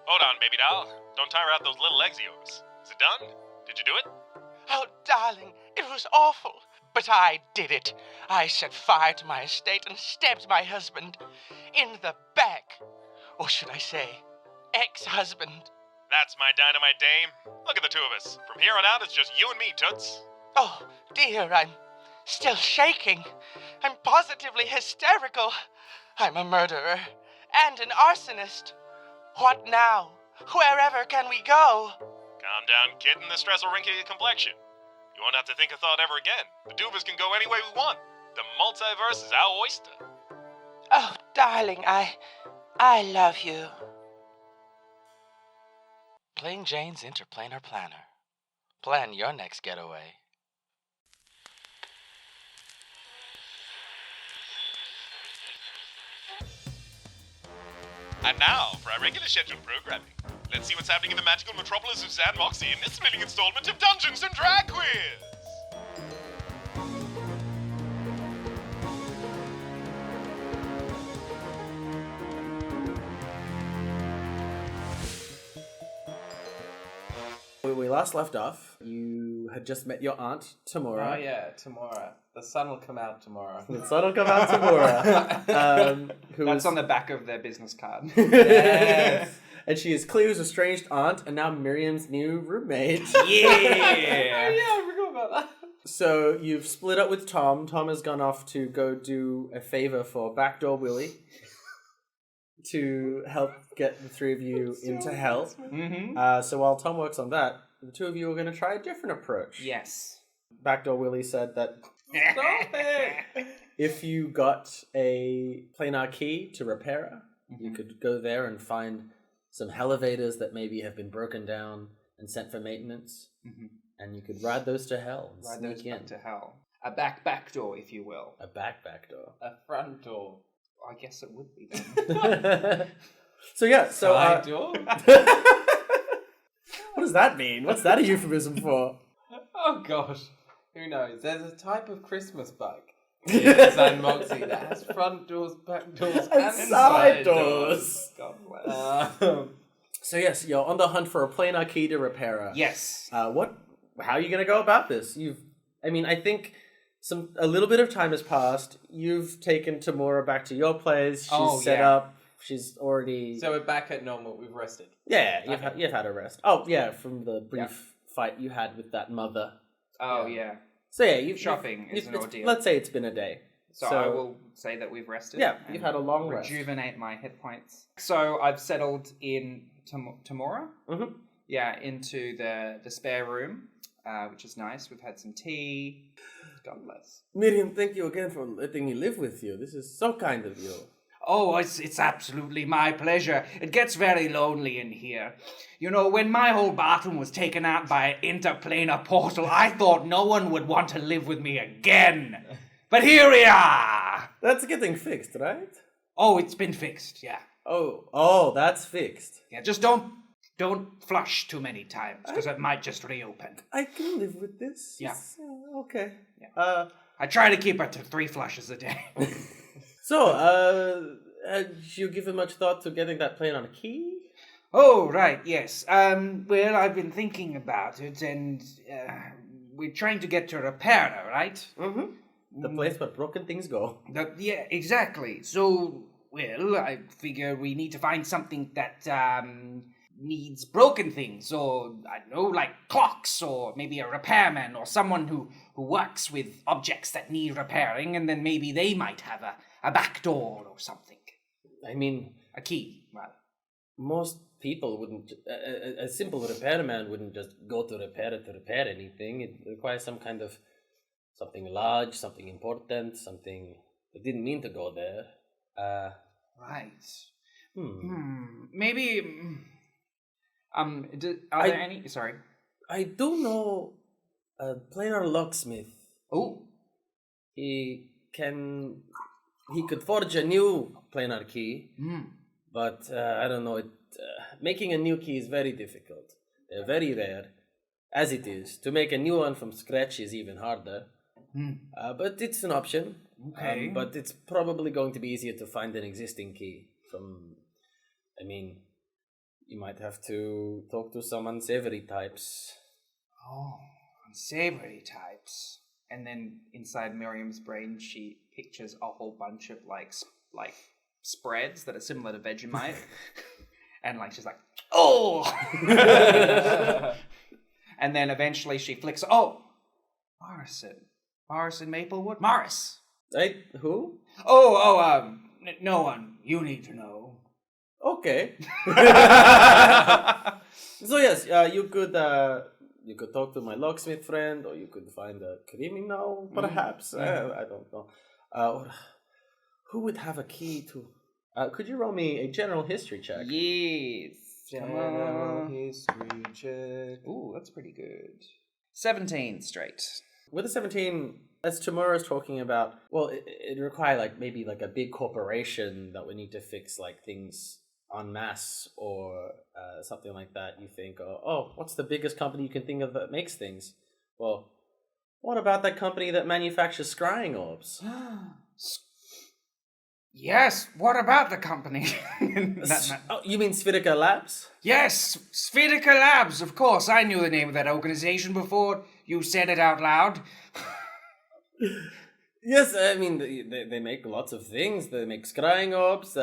Hold on, baby doll. Don't tire out those little legs of yours. Is it done? Did you do it? Oh, darling, it was awful. But I did it. I set fire to my estate and stabbed my husband in the back. Or should I say, ex-husband. That's my dynamite dame. Look at the two of us. From here on out, it's just you and me, Toots. Oh, dear, I'm still shaking. I'm positively hysterical. I'm a murderer and an arsonist. What now? Wherever can we go? Calm down, kid, and the stress will wrinkle your complexion. You won't have to think a thought ever again. The two of us can go any way we want. The multiverse is our oyster. Oh, darling, I love you. Plain Jane's Interplanar Planner. Plan your next getaway. And now, for our regular scheduled programming. Let's see what's happening in the magical metropolis of xan'moxie in this thrilling installment of Dungeons and Drag Quiz! When we last left off, you had just met your aunt, Tamora. Oh yeah, tomorrow. The sun will come out tomorrow. The sun will come out, Tamora. That's on the back of their business card. Yes. And she is Cleo's estranged aunt and now Miriam's new roommate. Yeah! I forgot about that. So you've split up with Tom. Tom has gone off to go do a favor for Backdoor Willie to help get the three of you into hell. Mm-hmm. So while Tom works on that, the two of you are going to try a different approach. Yes. Backdoor Willie said that Stop it! if you got a Planar Key to Repaira, you could go there and find some elevators that maybe have been broken down and sent for maintenance, and you could ride those to hell and Ride sneak those in. back to hell. A back door, if you will. A back door. A front door. I guess it would be then. So Side door? what does that mean? What's that a euphemism for? Oh gosh. Who knows? There's a type of Christmas bike in xan'moxie that has front doors, back doors, and side doors. God bless. So yes, you're on the hunt for a Planar Key to Repaira. Yes. How are you going to go about this? I think a little bit of time has passed. You've taken Tamora back to your place. She's set up. She's already... So we're back at normal. We've rested. Yeah, you've had a rest. Oh, yeah, from the brief fight you had with that mother. Oh, yeah. So yeah, Shopping is an ordeal. Let's say it's been a day. So I will say that we've rested. Yeah, you've had a long rest. Rejuvenate my hit points. So I've settled in Tamora. Mm-hmm. Yeah, into the spare room, which is nice. We've had some tea. God bless. Miriam, thank you again for letting me live with you. This is so kind of you. Oh, it's absolutely my pleasure. It gets very lonely in here. You know, when my whole bathroom was taken out by an interplanar portal, I thought no one would want to live with me again. But here we are! That's getting fixed, right? Oh, it's been fixed, yeah. Oh, that's fixed. Yeah, just don't flush too many times, because it might just reopen. I can live with this. Yeah. Okay. Yeah. I try to keep it to 3 flushes a day. So, had you given much thought to getting that Planar Key? Oh, right, yes. Well, I've been thinking about it, and we're trying to get to Repaira, right? Mm-hmm. The place where broken things go. Yeah, exactly. So, well, I figure we need to find something that needs broken things, or, I don't know, like clocks, or maybe a repairman, or someone who works with objects that need repairing, and then maybe they might have a back door or something. I mean... A key, rather. Most people wouldn't... A simple repairman wouldn't just go to repair anything. It requires some kind of... something large, something important, something that didn't mean to go there. Right. Maybe... are there any... Sorry. I do know a planar locksmith. Oh. He could forge a new planar key, but I don't know. Making a new key is very difficult. They're very rare, as it is. To make a new one from scratch is even harder. But it's an option. Okay. But it's probably going to be easier to find an existing key from... you might have to talk to some unsavory types. Oh, unsavory types. And then inside Miriam's brain, she pictures a whole bunch of like spreads that are similar to Vegemite, and like she's like, oh. And then eventually she flicks. Oh, Morrison Maplewood, Morris. Hey, who? No one. You need to know. Okay. So yes, you could talk to my locksmith friend, or you could find a criminal, perhaps. I don't know. Who would have a key to? Could you roll me a general history check? Yes. General history check. Ooh, that's pretty good. 17 straight. With a 17, as Tamura's talking about, well, it require maybe a big corporation that would need to fix things en masse or something like that. You think, oh, what's the biggest company you can think of that makes things? Well, what about that company that manufactures scrying orbs? Yes, what about the company? Oh, you mean Spherica Labs? Yes, Spherica Labs, of course. I knew the name of that organization before you said it out loud. Yes, I mean, they make lots of things. They make scrying orbs,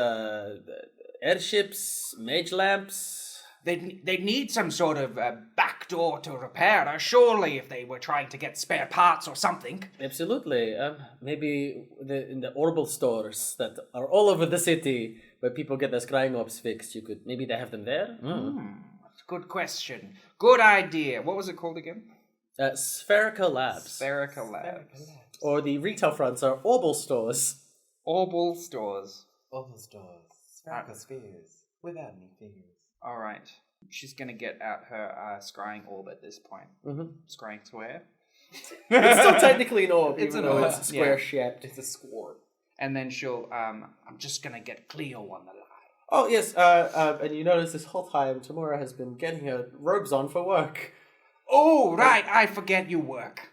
airships, mage lamps. They'd need some sort of backdoor to Repaira, surely, if they were trying to get spare parts or something. Absolutely. Maybe in the Orbital stores that are all over the city where people get their scrying orbs fixed, maybe they have them there? Good question. Good idea. What was it called again? Spherica Labs. Spherica Labs. Or the retail fronts are Orbital stores. Orbital stores. Orbital stores. Spherical spheres. Without any fingers. All right. She's going to get out her scrying orb at this point. Mm-hmm. Scrying square. It's still technically an orb, It's even an though orb, it's square yeah. shaped. It's a squad. And then she'll, I'm just going to get Cleo on the line. Oh, yes, and you notice this whole time Tamura has been getting her robes on for work. Oh, right. I forget you work.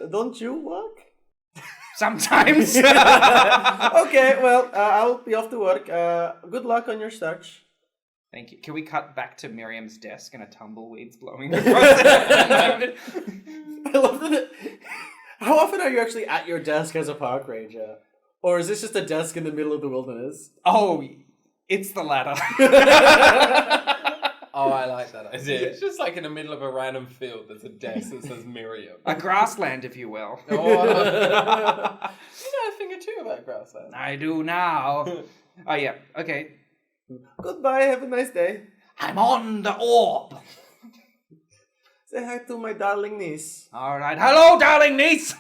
Don't you work? Sometimes. Okay, well, I'll be off to work. Good luck on your search. Thank you. Can we cut back to Miriam's desk and a tumbleweed's blowing across it? I love that. How often are you actually at your desk as a park ranger? Or is this just a desk in the middle of the wilderness? Oh, it's the latter. Oh, I like that idea. It's just in the middle of a random field. There's a desk that says Miriam. A grassland, if you will. Oh, you know a thing or two about grassland. I do now. Oh, yeah. Okay. Goodbye, have a nice day. I'm on the orb. Say hi to my darling niece. All right. Hello, darling niece.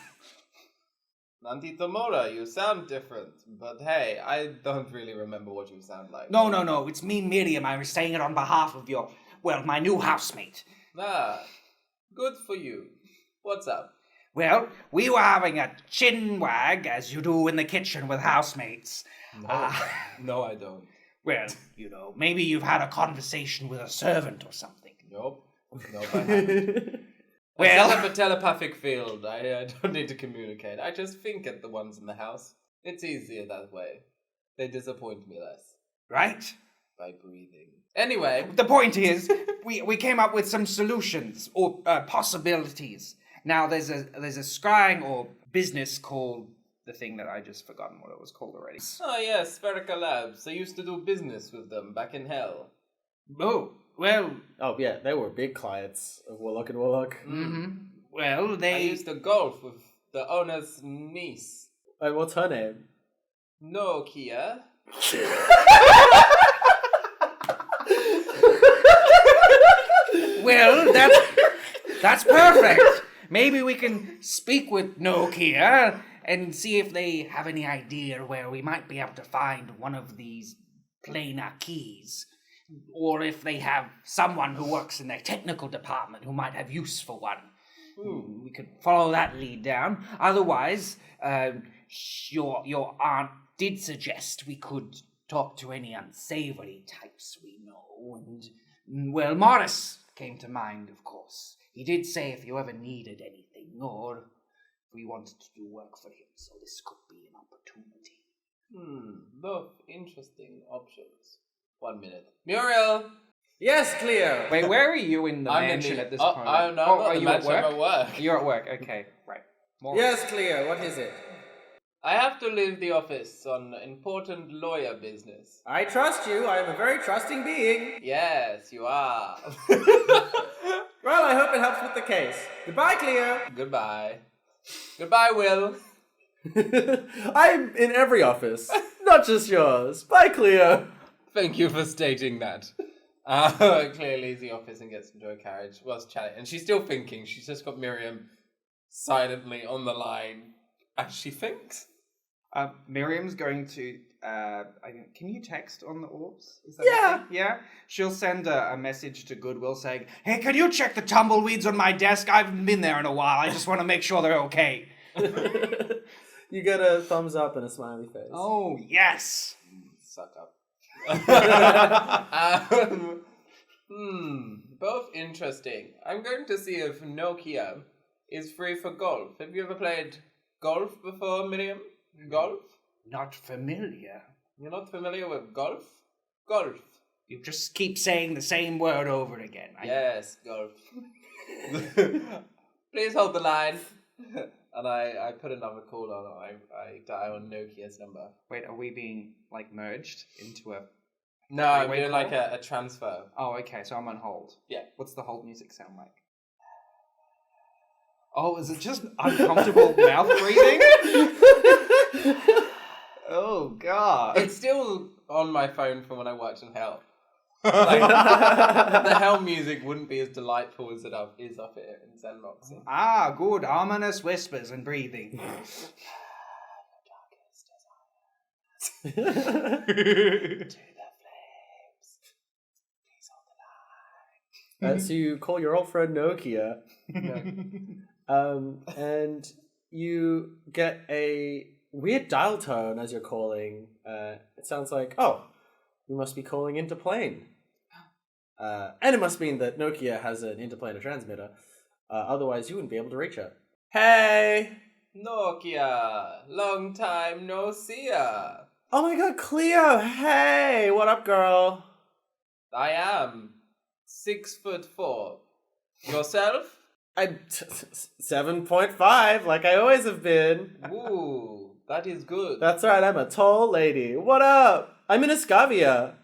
Nanti Tamura, you sound different. But hey, I don't really remember what you sound like. No. It's me, Miriam. I was saying it on behalf of my new housemate. Ah, good for you. What's up? Well, we were having a chin wag, as you do in the kitchen with housemates. No, I don't. Well, maybe you've had a conversation with a servant or something. Nope, I haven't. Well, I set up a telepathic field. I don't need to communicate. I just think at the ones in the house. It's easier that way. They disappoint me less. right? By breathing. Anyway. The point is, we came up with some solutions or possibilities. Now, there's a scrying or business called the thing that I just forgotten what it was called already. Oh yes, Spherical Labs. I used to do business with them back in hell. Oh, well. Oh, yeah, they were big clients of Warlock and Warlock. Mm-hmm. Well, I they... used to golf with the owner's niece. And what's her name? No, Kia. Well, that's perfect. Maybe we can speak with Nokia and see if they have any idea where we might be able to find one of these planar keys. Or if they have someone who works in their technical department who might have use for one. We could follow that lead down. Otherwise, your aunt did suggest we could talk to any unsavory types we know. And, well, Morris came to mind, of course. He did say if you ever needed anything or if we wanted to do work for him. So this could be an opportunity. Both interesting options. 1 minute. Muriel! Yes, Cleo. Wait, where are you in the I'm in mansion the- at this oh, point? I'm not are the you at mansion, I'm work? at work. You're at work. Okay, right. More. Yes, Cleo. What is it? I have to leave the office on important lawyer business. I trust you. I am a very trusting being. Yes, you are. Well, I hope it helps with the case. Goodbye, Cleo. Goodbye. Goodbye, Will. I'm in every office, not just yours. Bye, Cleo. Thank you for stating that. Cleo leaves the office and gets into a carriage whilst chatting. And she's still thinking. She's just got Miriam silently on the line as she thinks. Miriam's going to. Can you text on the orbs? Is that Yeah. okay? Yeah. She'll send a message to Goodwill saying, "Hey, can you check the tumbleweeds on my desk? I haven't been there in a while. I just want to make sure they're okay." You get a thumbs up and a smiley face. Oh yes. Suck up. Both interesting. I'm going to see if Nokia is free for golf. Have you ever played golf before, Miriam? Golf? Not familiar. You're not familiar with golf? Golf. You just keep saying the same word over again. Yes, golf. Please hold the line. And I put another call on. I dial Nokia's number. Wait, are we being merged into a? No, I'm Three-way doing call? like a transfer. Oh, okay. So I'm on hold. Yeah. What's the hold music sound like? Oh, is it just uncomfortable mouth breathing? Oh God. It's still on my phone from when I worked in Hell. Like, the Hell music wouldn't be as delightful as it is up here in xan'moxie. Ah, good. Ominous whispers and breathing. To the flames. Please hold the line. So you call your old friend Nokia, and you get a weird dial tone as you're calling. It sounds like, oh, you must be calling interplane. And it must mean that Nokia has an interplanar transmitter. Otherwise, you wouldn't be able to reach her. Hey! Nokia, long time no see ya. Oh my god, Cleo! Hey! What up, girl? I am 6'4". Yourself? I'm 7.5, like I always have been. Ooh, that is good. That's right, I'm a tall lady. What up? I'm in Escavia.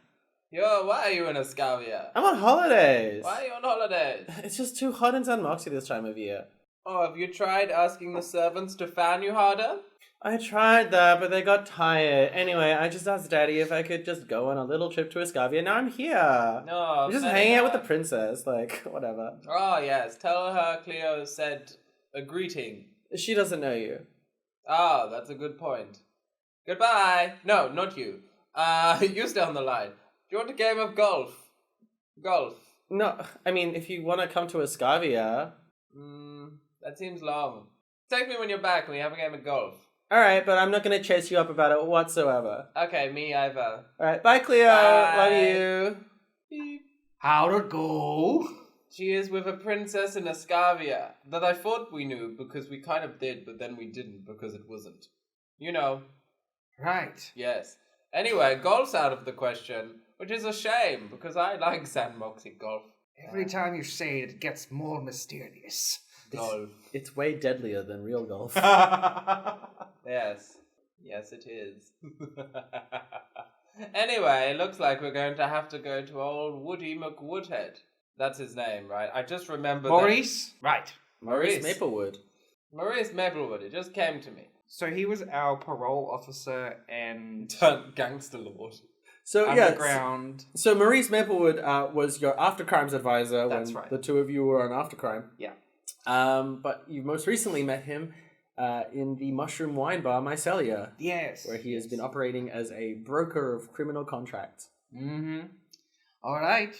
Yo, why are you in Escavia? I'm on holidays. Why are you on holidays? It's just too hot in xan'moxie this time of year. Oh, have you tried asking the servants to fan you harder? I tried that, but they got tired. Anyway, I just asked Daddy if I could just go on a little trip to Escavia. Now I'm here. No, I'm just fair hanging out with the enough. princess. Like, whatever. Oh, yes. Tell her Cleo said a greeting. She doesn't know you. Ah, that's a good point. Goodbye. No, not you. You stay on the line. Do you want a game of golf? Golf. No, I mean, if you want to come to Escavia... That seems long. Take me when you're back and we have a game of golf. Alright, but I'm not going to chase you up about it whatsoever. Okay, me either. Alright, bye, Cleo. Bye. Love you. Beep. How'd it go? She is with a princess in Escavia that I thought we knew because we kind of did, but then we didn't because it wasn't. You know. Right. Yes. Anyway, golf's out of the question, which is a shame because I like xan'moxie golf. Every time you say it, it gets more mysterious. Golf. It's way deadlier than real golf. Yes. Yes, it is. Anyway, it looks like we're going to have to go to old Woody McWoodhead. That's his name, right? I just remember Maurice? Right. Maurice Maplewood. Maurice Maplewood. It just came to me. So he was our parole officer and Turned gangster lord. So, underground. So Maurice Maplewood was your after crimes advisor That's when right. the two of you were on after crime. Yeah. But you most recently met him in the Mushroom Wine Bar Mycelia, Yes. where he has been operating as a broker of criminal contracts. Mm-hmm. All right.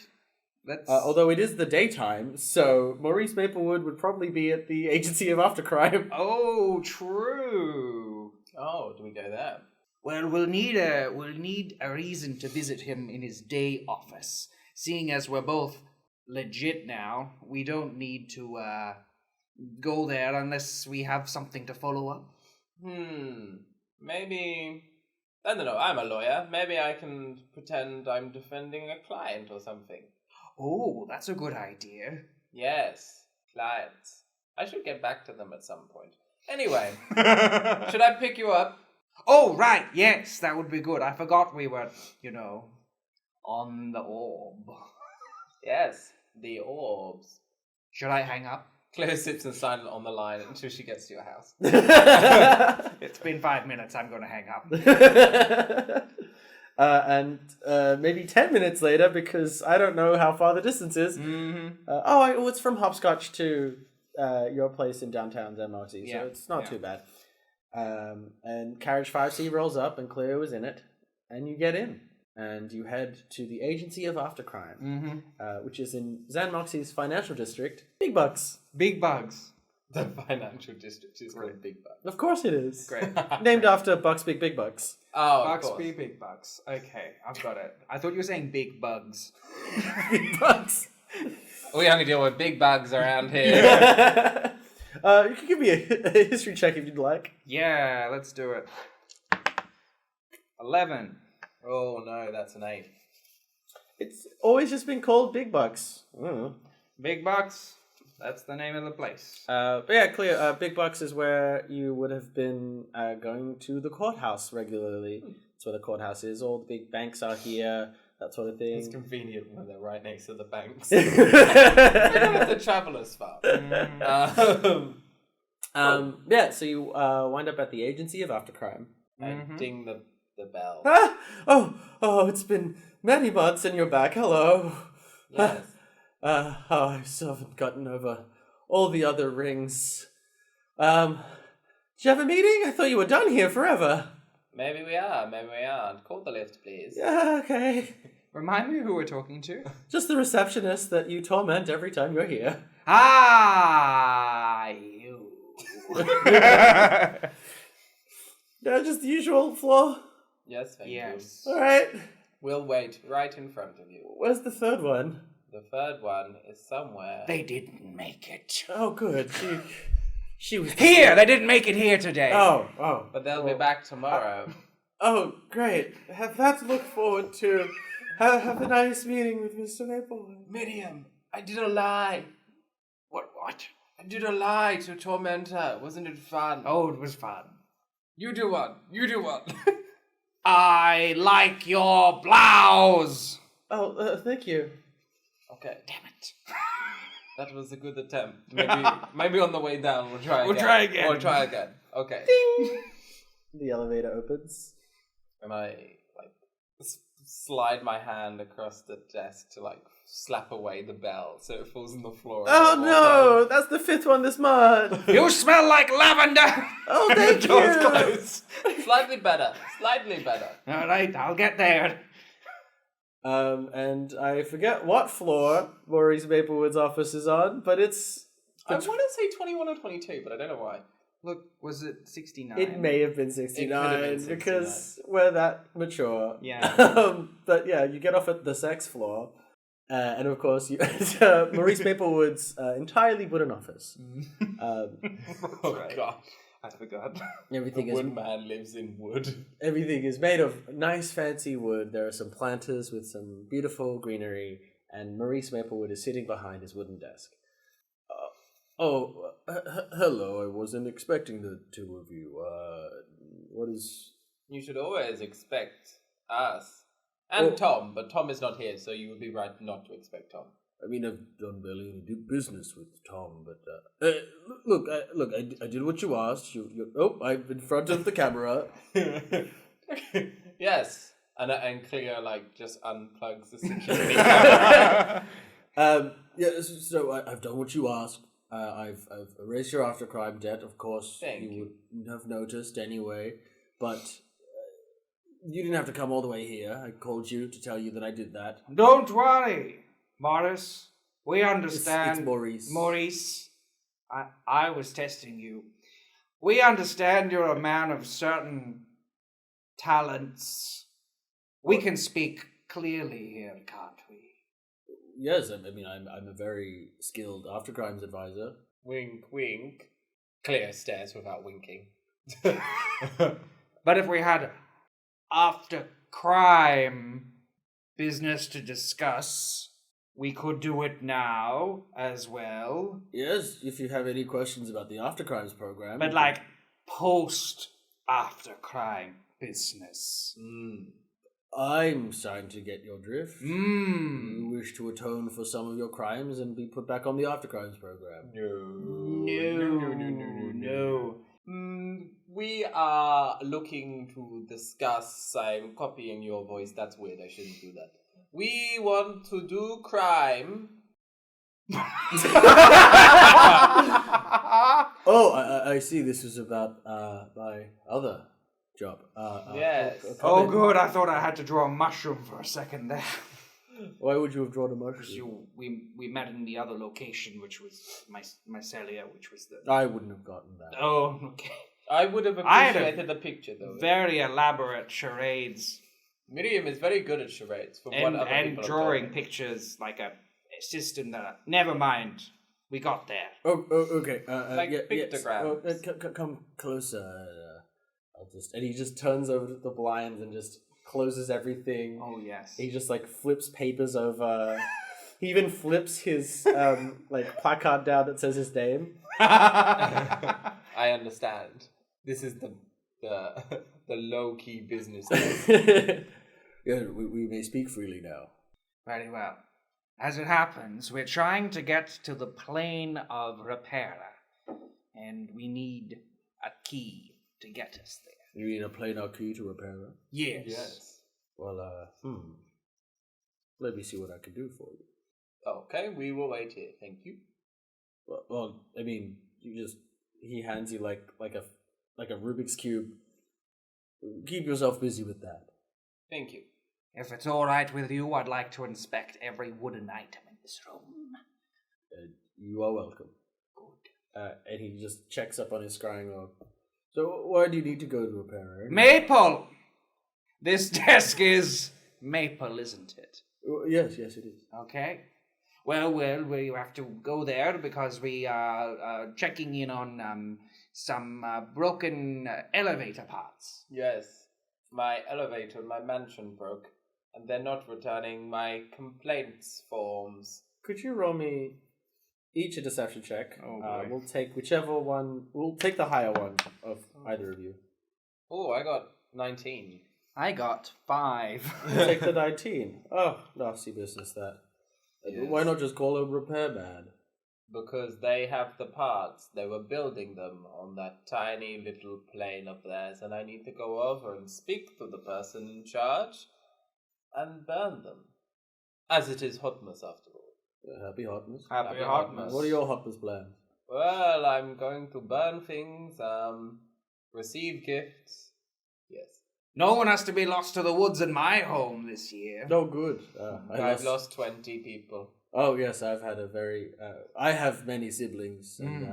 Let's. Although it is the daytime, so Maurice Maplewood would probably be at the agency of after crime. Oh, true. Oh, do we go there? Well, we'll need a reason to visit him in his day office. Seeing as we're both legit now, we don't need to go there unless we have something to follow up. Maybe I don't know, I'm a lawyer. Maybe I can pretend I'm defending a client or something. Oh, that's a good idea. Yes, clients. I should get back to them at some point. Anyway, should I pick you up? Oh, right, yes, that would be good. I forgot we were, on the orb. Yes, the orbs. Should I hang up? Cleo sits in silent on the line until she gets to your house. It's been 5 minutes. I'm going to hang up. And maybe 10 minutes later, because I don't know how far the distance is. Mm-hmm. It's from Hopscotch to your place in downtown xan'moxie, Yeah, so it's not yeah. too bad. And carriage 5C rolls up, and Cleo is in it, and you get in. And you head to the Agency of Aftercrime, which is in xan'moxie's financial district, Big Bucks. Big bugs. The financial district is called Big Bucks. Of course it is. Great. Named after Bucks Big Bucks. Oh, Bugs of course. be big bugs. Okay, I've got it. I thought you were saying big bugs. Big Bucks. We only deal with big bugs around here. You can give me a history check if you'd like. Yeah, let's do it. 11. Oh no, that's an 8. It's always just been called Big Bucks. Big bugs. That's the name of the place. But yeah, Cleo, Big Bucks is where you would have been going to the courthouse regularly. That's where the courthouse is. All the big banks are here, that sort of thing. It's convenient when they're right next to the banks. They don't have to travel as far. Yeah, so you wind up at the Agency of Aftercrime. And ding the bell. Ah! Oh, it's been many months and you're back. Hello. Yes. I still haven't gotten over all the other rings. Did you have a meeting? I thought you were done here forever. Maybe we are, maybe we aren't. Call the lift, please. Yeah, okay. Remind me who we're talking to? Just the receptionist that you torment every time you're here. Ah, you. Yeah, just the usual floor. Yes, thank you. Yes. All right. We'll wait right in front of you. Where's the third one? The third one is somewhere. They didn't make it. Oh, good. She was Here! They didn't make it here today. Oh. But they'll be back tomorrow. Oh, great. Have that to look forward to. Have a nice meeting with Mr. Maplewood. Miriam, I did a lie. What? I did a lie to torment her. Wasn't it fun? Oh, it was fun. You do one. I like your blouse. Oh, thank you. Okay. Damn it. That was a good attempt. Maybe on the way down we'll try again. We'll try again. Okay. The elevator opens. And I slide my hand across the desk to slap away the bell so it falls on the floor. Oh no, that's the fifth one this month. You smell like lavender. Oh, thank Door's you. closed. Slightly better. All right, I'll get there. And I forget what floor Maurice Maplewood's office is on, but it's. I want to say 21 or 22, but I don't know why. Look, was it 69? It may have been It could 69 have been 69. because we're that mature. Yeah. But yeah, you get off at the sex floor, and of course, Maurice Maplewood's entirely wooden office. Oh god. I forgot. Everything The is woodman lives in wood. everything is made of nice, fancy wood. There are some planters with some beautiful greenery, and Maurice Maplewood is sitting behind his wooden desk. Hello. I wasn't expecting the two of you. What is? You should always expect us. And Oh. Tom, but Tom is not here, so you would be right not to expect Tom. I mean, I've done barely any business with Tom, but look, I did what you asked. I'm in front of the camera. Yes. And Cleo just unplugs the security camera. So I've done what you asked. I've erased your aftercrime debt. Of course, Thank you would have noticed anyway. But you didn't have to come all the way here. I called you to tell you that I did that. Don't worry, Morris. We understand. It's Maurice. Maurice, I was testing you. We understand you're a man of certain talents. We can speak clearly here, can't we? Yes, I mean, I'm a very skilled aftercrimes advisor. Wink, wink. Cleo stares without winking. But if we had after crime business to discuss. We could do it now as well. Yes, if you have any questions about the After Crimes program. But like post after crime business. I'm starting to get your drift. Mm. You wish to atone for some of your crimes and be put back on the After Crimes program. No. We are looking to discuss. I'm copying your voice. That's weird. I shouldn't do that. We want to do crime. Oh, I see. This is about my other job. Yes. Oh, good. I thought I had to draw a mushroom for a second there. Why would you have drawn a Because mushroom? we met in the other location, which was Mycelia, which was the... I wouldn't have gotten that. Oh, okay. I would have I had a appreciated the picture, though. Very elaborate charades. Miriam is very good at charades. From what other And people have drawing told me. pictures like a system that... Never mind. We got there. Oh, okay. Like yes. pictograms. Come closer. I'll just... And he just turns over to the blinds and just closes everything. Oh, yes. He just like flips papers over. He even flips his like placard down that says his name. I understand. This is the low key business. Yeah, we may speak freely now. Very well. As it happens, we're trying to get to the plane of Repaira, and we need a key to get us there. You need a planar key to repair it? Yes. Well, let me see what I can do for you. Okay, we will wait here. Thank you. Well, I mean, he hands you like a Rubik's Cube. Keep yourself busy with that. Thank you. If it's all right with you, I'd like to inspect every wooden item in this room. You are welcome. Good. And he just checks up on his scrying log. So, why do you need to go to repair it? Maple! This desk is maple, isn't it? Yes, it is. Okay. Well, we have to go there because we are checking in on some broken elevator parts. Yes, my elevator in my mansion broke, and they're not returning my complaints forms. Could you roll me each a deception check? Oh, boy. We'll take whichever one. We'll take the higher one of either of you. Oh, I got 19. I got 5. We'll take the 19. Oh, nasty business that. Yes. Why not just call a repairman? Because they have the parts. They were building them on that tiny little plane of theirs, and I need to go over and speak to the person in charge and burn them. As it is Hotmas, after all. Happy Hotmas. Happy Hotmas. What are your Hotmas plans? Well, I'm going to burn things, receive gifts. Yes. No one has to be lost to the woods in my home this year. No, good. I've lost 20 people. Oh, yes, I've had a very... I have many siblings. And,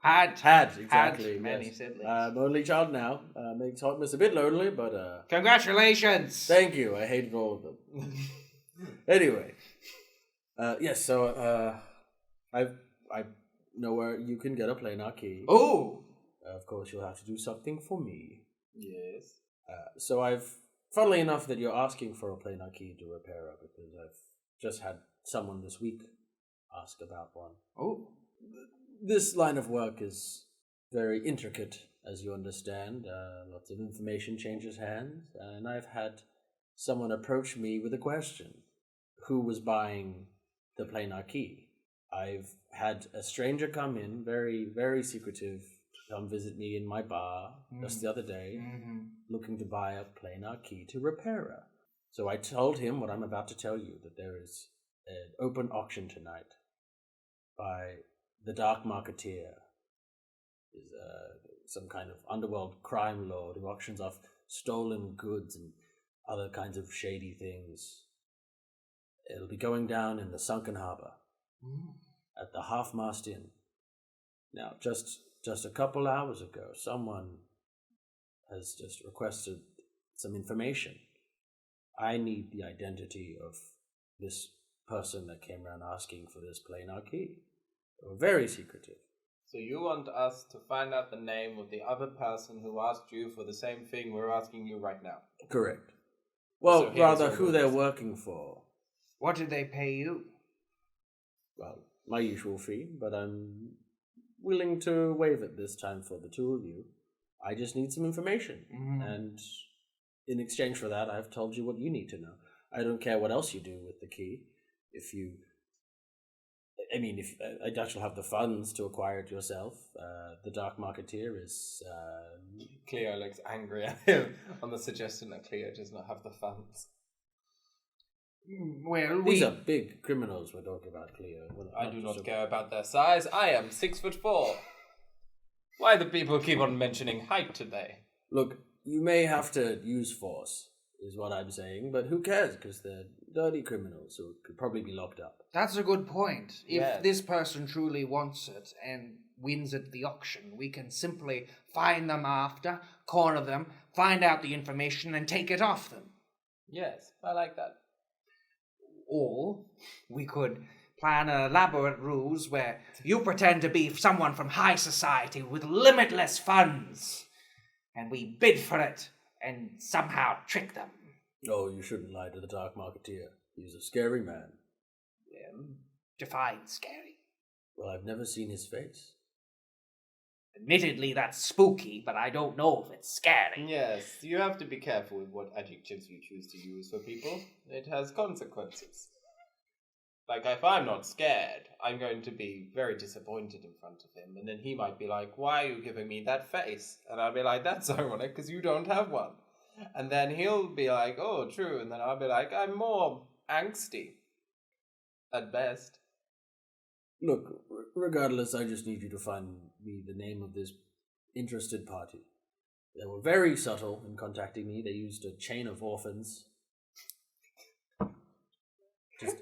Had exactly. many yes. siblings. I'm only child now. Makes Hotmas a bit lonely, but... Congratulations! Thank you. I hated all of them. Anyway. Yes, so I know where you can get a planar key. Oh! Of course, you'll have to do something for me. Yes. So funnily enough that you're asking for a planar key to Repaira, because I've just had someone this week ask about one. Oh. This line of work is very intricate, as you understand. Lots of information changes hands, and I've had someone approach me with a question. Who was buying the planar key? I've had a stranger come in, very, very secretive, come visit me in my bar just the other day, looking to buy a planar key to Repaira. So I told him what I'm about to tell you, that there is an open auction tonight by the Dark Marketeer. Is some kind of underworld crime lord who auctions off stolen goods and other kinds of shady things. It'll be going down in the Sunken Harbor at the Half-Mast Inn. Now, just a couple hours ago, someone has just requested some information. I need the identity of this person that came around asking for this planar key. They were very secretive. So you want us to find out the name of the other person who asked you for the same thing we're asking you right now? Correct. Well, So here's rather, your who they're rules. working for. What did they pay you? Well, my usual fee, but I'm willing to waive it this time for the two of you. I just need some information, and in exchange for that, I've told you what you need to know. I don't care what else you do with the key. If I doubt you'll have the funds to acquire it yourself. The Dark Marketeer is... Cleo looks angry at him on the suggestion that Cleo does not have the funds. Well, These are big criminals we're talking about, Cleo. I do not care about their size. I am 6'4". Why do people keep on mentioning height today? Look, you may have to use force, is what I'm saying, but who cares? Because they're dirty criminals who could probably be locked up. That's a good point. If Yes. this person truly wants it and wins at the auction, we can simply find them after, corner them, find out the information, and take it off them. Yes, I like that. Or we could plan an elaborate ruse where you pretend to be someone from high society with limitless funds, and we bid for it and somehow trick them. Oh, you shouldn't lie to the Dark Marketeer. He's a scary man. Define scary. Well, I've never seen his face. Admittedly, that's spooky, but I don't know if it's scary. Yes, you have to be careful with what adjectives you choose to use for people. It has consequences. Like, if I'm not scared, I'm going to be very disappointed in front of him, and then he might be like, why are you giving me that face? And I'll be like, that's ironic, because you don't have one. And then he'll be like, oh, true, and then I'll be like, I'm more angsty. At best. Look, regardless, I just need you to find me the name of this interested party. They were very subtle in contacting me. They used a chain of orphans. Just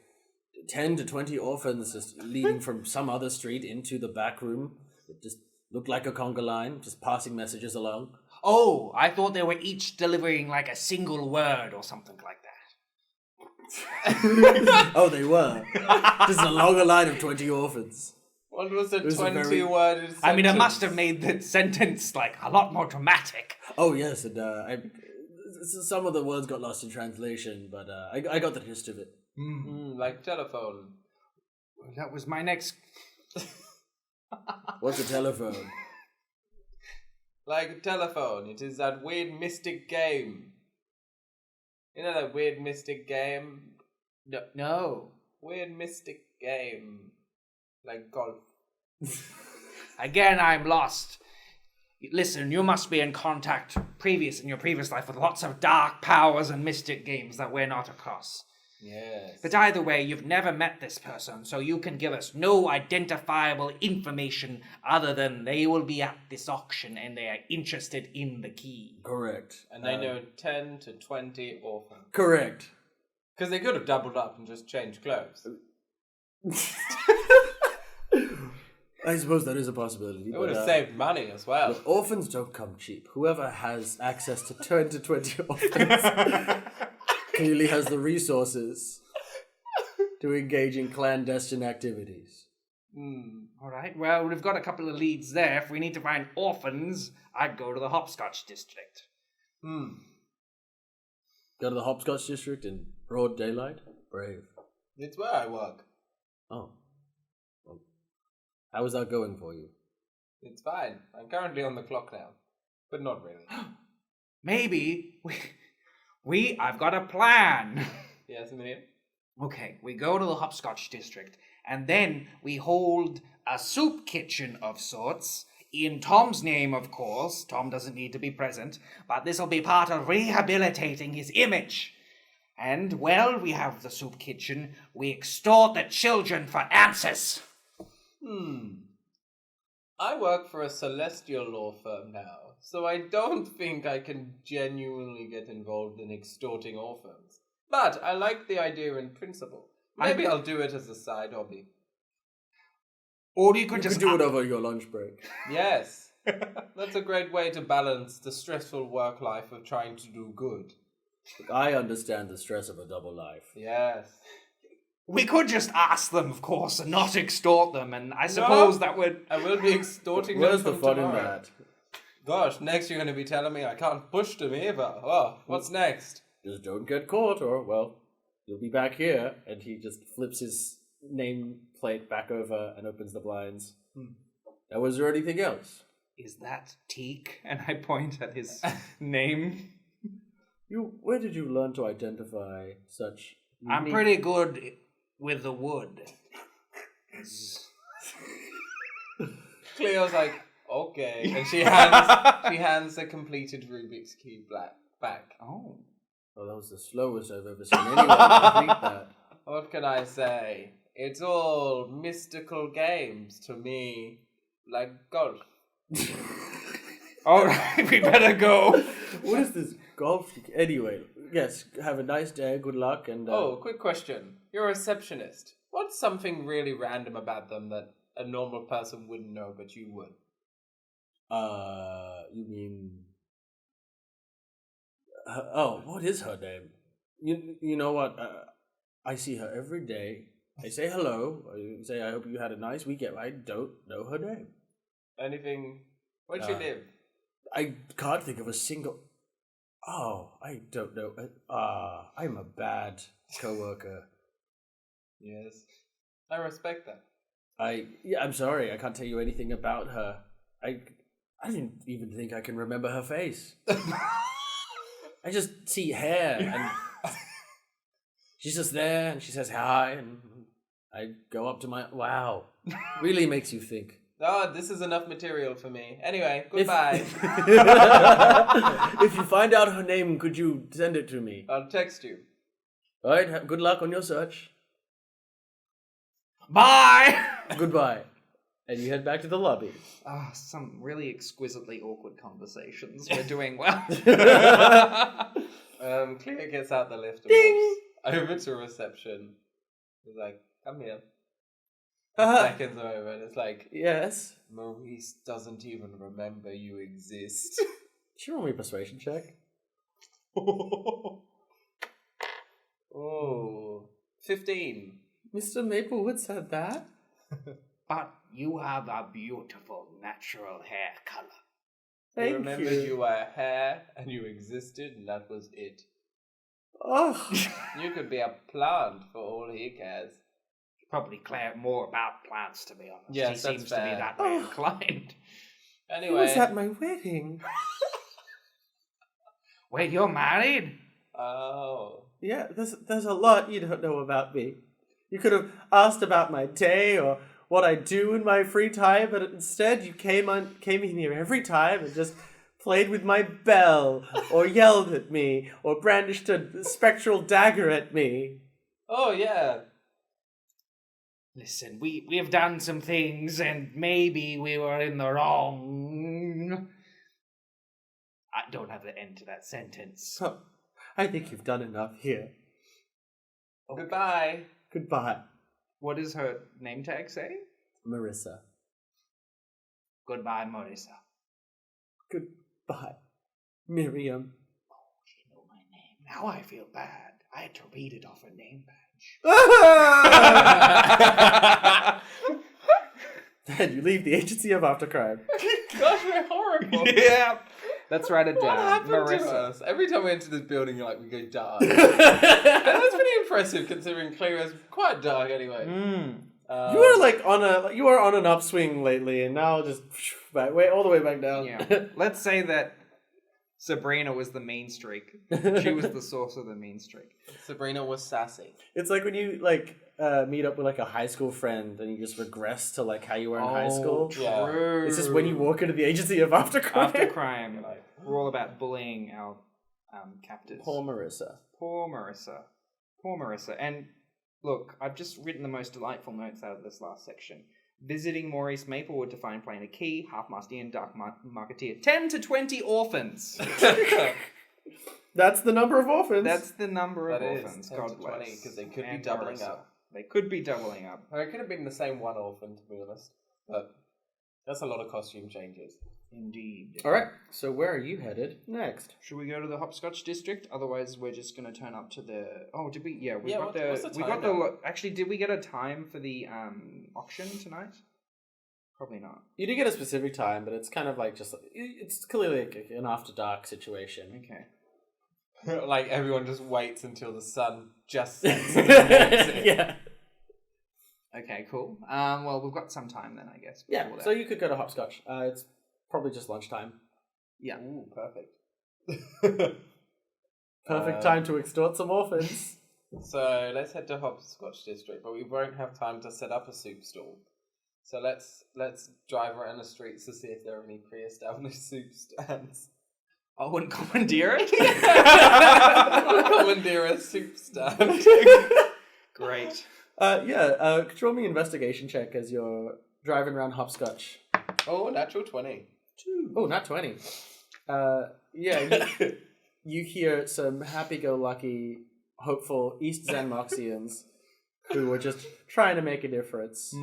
10 to 20 orphans just leading from some other street into the back room. It just looked like a conga line, just passing messages along. Oh, I thought they were each delivering like a single word or something like that. Oh, they were. Just a longer line of 20 orphans. What was a was a 20-word sentence? I mean, it must have made the sentence like a lot more dramatic. Oh, yes, and some of the words got lost in translation, but I got the gist of it. Like telephone. Well, that was my next. What's a telephone? Like telephone. It is that weird mystic game. You know that weird mystic game? No. Weird mystic game. Like golf. Again, I'm lost. Listen, you must be in contact in your previous life with lots of dark powers and mystic games that we're not across. Yes. But either way, you've never met this person, so you can give us no identifiable information other than they will be at this auction and they are interested in the key. Correct. And they know 10 to 20 orphans. Correct. Because they could have doubled up and just changed clothes. I suppose that is a possibility. They would have saved money as well. But orphans don't come cheap. Whoever has access to 10 to 20 orphans clearly has the resources to engage in clandestine activities. All right, well, we've got a couple of leads there. If we need to find orphans, I'd go to the Hopscotch District. Go to the Hopscotch District in broad daylight? Brave. It's where I work. Oh. Well, how is that going for you? It's fine. I'm currently on the clock now. But not really. Maybe I've got a plan. Yes, Miriam? Okay, we go to the Hopscotch District, and then we hold a soup kitchen of sorts, in Tom's name, of course. Tom doesn't need to be present, but this will be part of rehabilitating his image. And, well, we have the soup kitchen. We extort the children for answers. I work for a celestial law firm now, so I don't think I can genuinely get involved in extorting orphans. But I like the idea in principle. Maybe I'll do it as a side hobby. Or you could You just could do it over your lunch break. Yes. That's a great way to balance the stressful work life of trying to do good. Look, I understand the stress of a double life. Yes. We could just ask them, of course, and not extort them, and I suppose that would... I will be extorting them Where's the from fun in tomorrow. that? Gosh, next you're going to be telling me I can't push them either. Oh, what's next? Just don't get caught, or, well, you'll be back here. And he just flips his nameplate back over and opens the blinds. Now, was there anything else? Is that Teak? And I point at his name. Where did you learn to identify such... I'm pretty good with the wood. Cleo's like, okay. And she hands the completed Rubik's Cube back. Oh. Oh, that was the slowest I've ever seen anyone complete that. What can I say? It's all mystical games to me, like golf. All right, we better go. What is this golf? Anyway, yes, have a nice day, good luck, and... Oh, quick question. You're a receptionist. What's something really random about them that a normal person wouldn't know, but you would? You mean... what is her name? You know what? I see her every day. I say hello. I say, I hope you had a nice weekend. I don't know her name. Anything? Where'd she live? I can't think of a single... Oh, I don't know. I'm a bad coworker. Yes. I respect that. I'm sorry. I can't tell you anything about her. I didn't even think I can remember her face. I just see hair, and she's just there, and she says hi, and I go up to my... Wow. Really makes you think. Oh, this is enough material for me. Anyway, goodbye. If you find out her name, could you send it to me? I'll text you. All right, good luck on your search. Bye! Goodbye. And you head back to the lobby. Some really exquisitely awkward conversations. We're doing well. Cleo gets out the lift and Ding! walks over to reception. He's like, come here. Uh-huh. Seconds are over, and it's like, Yes. Maurice doesn't even remember you exist. Should you roll me a persuasion check? Oh, 15. Mr. Maplewood said that? But you have a beautiful natural hair color. He Thank remembered you. you were hair, and you existed, and that was it. Oh. You could be a plant for all he cares. Probably care more about plants, to be honest. Yes, he that's seems to be fair. that way inclined. He Anyway. was at my wedding. Wait, you're married? Oh. Yeah, there's a lot you don't know about me. You could have asked about my day or what I do in my free time, but instead you came in here every time and just played with my bell, or yelled at me, or brandished a spectral dagger at me. Oh, yeah. Listen, we have done some things, and maybe we were in the wrong. I don't have the end to that sentence. Oh, I think you've done enough here. Goodbye. Goodbye, What does her name tag say? Marissa. Goodbye, Marissa. Goodbye, Miriam. She knew my name. Now I feel bad. I had to read it off her name badge. Then you leave the agency of aftercrime. Gosh, we're horrible. Yeah. Let's write it What down. happened Marissa. to us? Every time we enter this building, we go dark. And that's pretty impressive considering Cleo is quite dark anyway. You were you were on an upswing lately, and now just all the way back down. Yeah. Let's say that Sabrina was the mean streak. She was the source of the mean streak. Sabrina was sassy. It's like when you meet up with a high school friend, and you just regress to how you were in high school. Yeah. True. It's just when you walk into the agency of aftercrime. After crime, we're all about bullying our captors. Poor Marissa. Poor Marissa. Poor Marissa. And look, I've just written the most delightful notes out of this last section. Visiting Maurice Maplewood to find Planar Key, Half-Mastian, Dark Marketeer. 10 to 20 orphans. That's the number of orphans. That's the number of That is orphans. 10 God to bless. 20, 'cause they could be And doubling Marissa. up. They could be doubling up. Or it could have been the same one orphan, to be honest. But that's a lot of costume changes. Indeed. All right. So where are you headed next? Should we go to the hopscotch district? Otherwise, we're just going to turn up to the. Oh, did we? Yeah, we Yeah, got what's the. the We time got the. now? Actually, did we get a time for the auction tonight? Probably not. You do get a specific time, but it's kind of like it's clearly like an after dark situation. Okay. Like everyone just waits until the sun just sets. And then walks in. Yeah. Okay, cool. Well, we've got some time then, I guess. Yeah. before that. So you could go to hopscotch. It's probably just lunchtime. Yeah. Ooh, perfect. Perfect time to extort some orphans. So let's head to Hopscotch District, but we won't have time to set up a soup stall. So let's drive around the streets to see if there are any pre-established soup stands. Oh, and commandeer it? Commandeer a soup stand. Great. Could you roll me an investigation check as you're driving around hopscotch? Oh, natural 20. Oh, not 20. You hear some happy-go-lucky, hopeful East xan'moxians who were just trying to make a difference.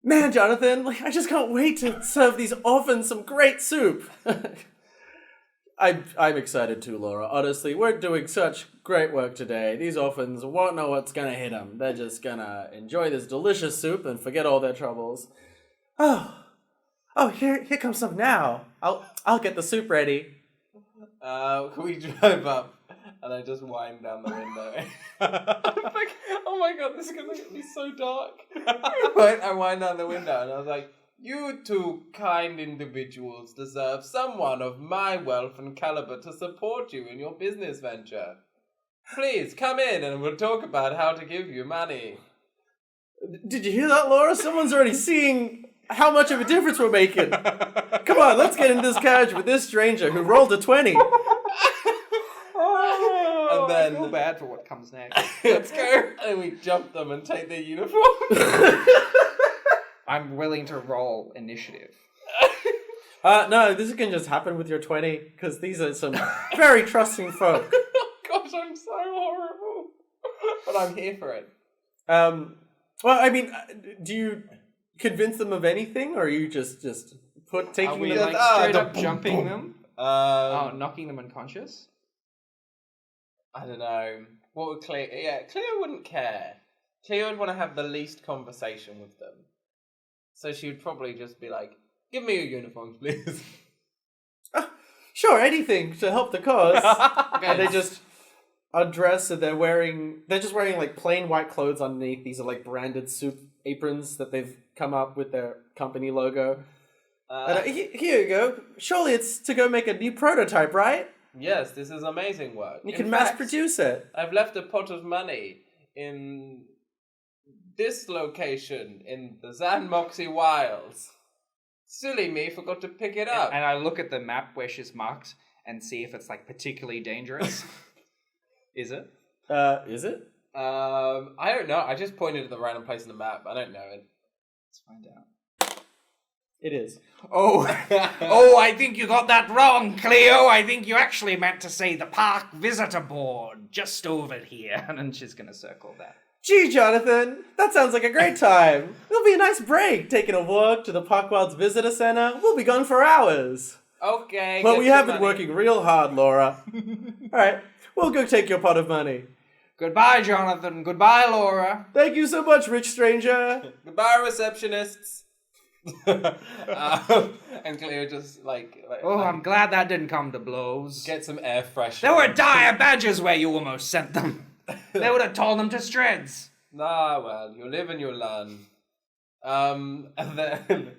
Man, Jonathan, I just can't wait to serve these orphans some great soup. I'm excited too, Laura. Honestly, we're doing such great work today. These orphans won't know what's gonna hit them. They're just gonna enjoy this delicious soup and forget all their troubles. Oh, here comes some now. I'll get the soup ready. Can we drive up? And I just wind down the window. I'm like, oh my god, this is gonna get me so dark. I wind down the window and I was like, you two kind individuals deserve someone of my wealth and caliber to support you in your business venture. Please come in and we'll talk about how to give you money. Did you hear that, Laura? Someone's already seeing how much of a difference we're making. Come on, let's get in this carriage with this stranger who rolled a 20. And then I feel bad for what comes next. let's go. And we jump them and take their uniform. I'm willing to roll initiative. No, this can just happen with your 20, because these are some very trusting folk. Gosh, I'm so horrible. But I'm here for it. Well, I mean, do you convince them of anything, or are you just taking Are we them? like straight up jumping them? Knocking them unconscious? I don't know. What would Cleo... Yeah, Cleo wouldn't care. Cleo would want to have the least conversation with them. So she would probably just be like, give me your uniforms, please. Sure, anything to help the cause. And they just undress, and they're just wearing like plain white clothes underneath. These are like branded soup aprons that they've come up with their company logo. Here you go. Surely it's to go make a new prototype, right? Yes, this is amazing work. You In can mass fact, produce it. I've left a pot of money in this location in the xan'moxie wilds. Silly me, forgot to pick it up. And I look at the map where she's marked and see if it's like particularly dangerous. Is it? Is it? I don't know. I just pointed at the random place in the map. I don't know it. Let's find out. It is. Oh, I think you got that wrong, Cleo. I think you actually meant to say the park visitor board just over here. And then she's gonna circle that. Gee, Jonathan, that sounds like a great time. It'll be a nice break, taking a walk to the Parkwild's Visitor Center. We'll be gone for hours. Okay. But get we your have been money. working real hard, Laura. All right, we'll go take your pot of money. Goodbye, Jonathan. Goodbye, Laura. Thank you so much, rich stranger. Goodbye, receptionists. And Cleo just like Oh, I'm glad that didn't come to blows. get some air fresh. There were dire badges where you almost sent them. They would have torn them to shreds. Nah, well, you live and you learn. And then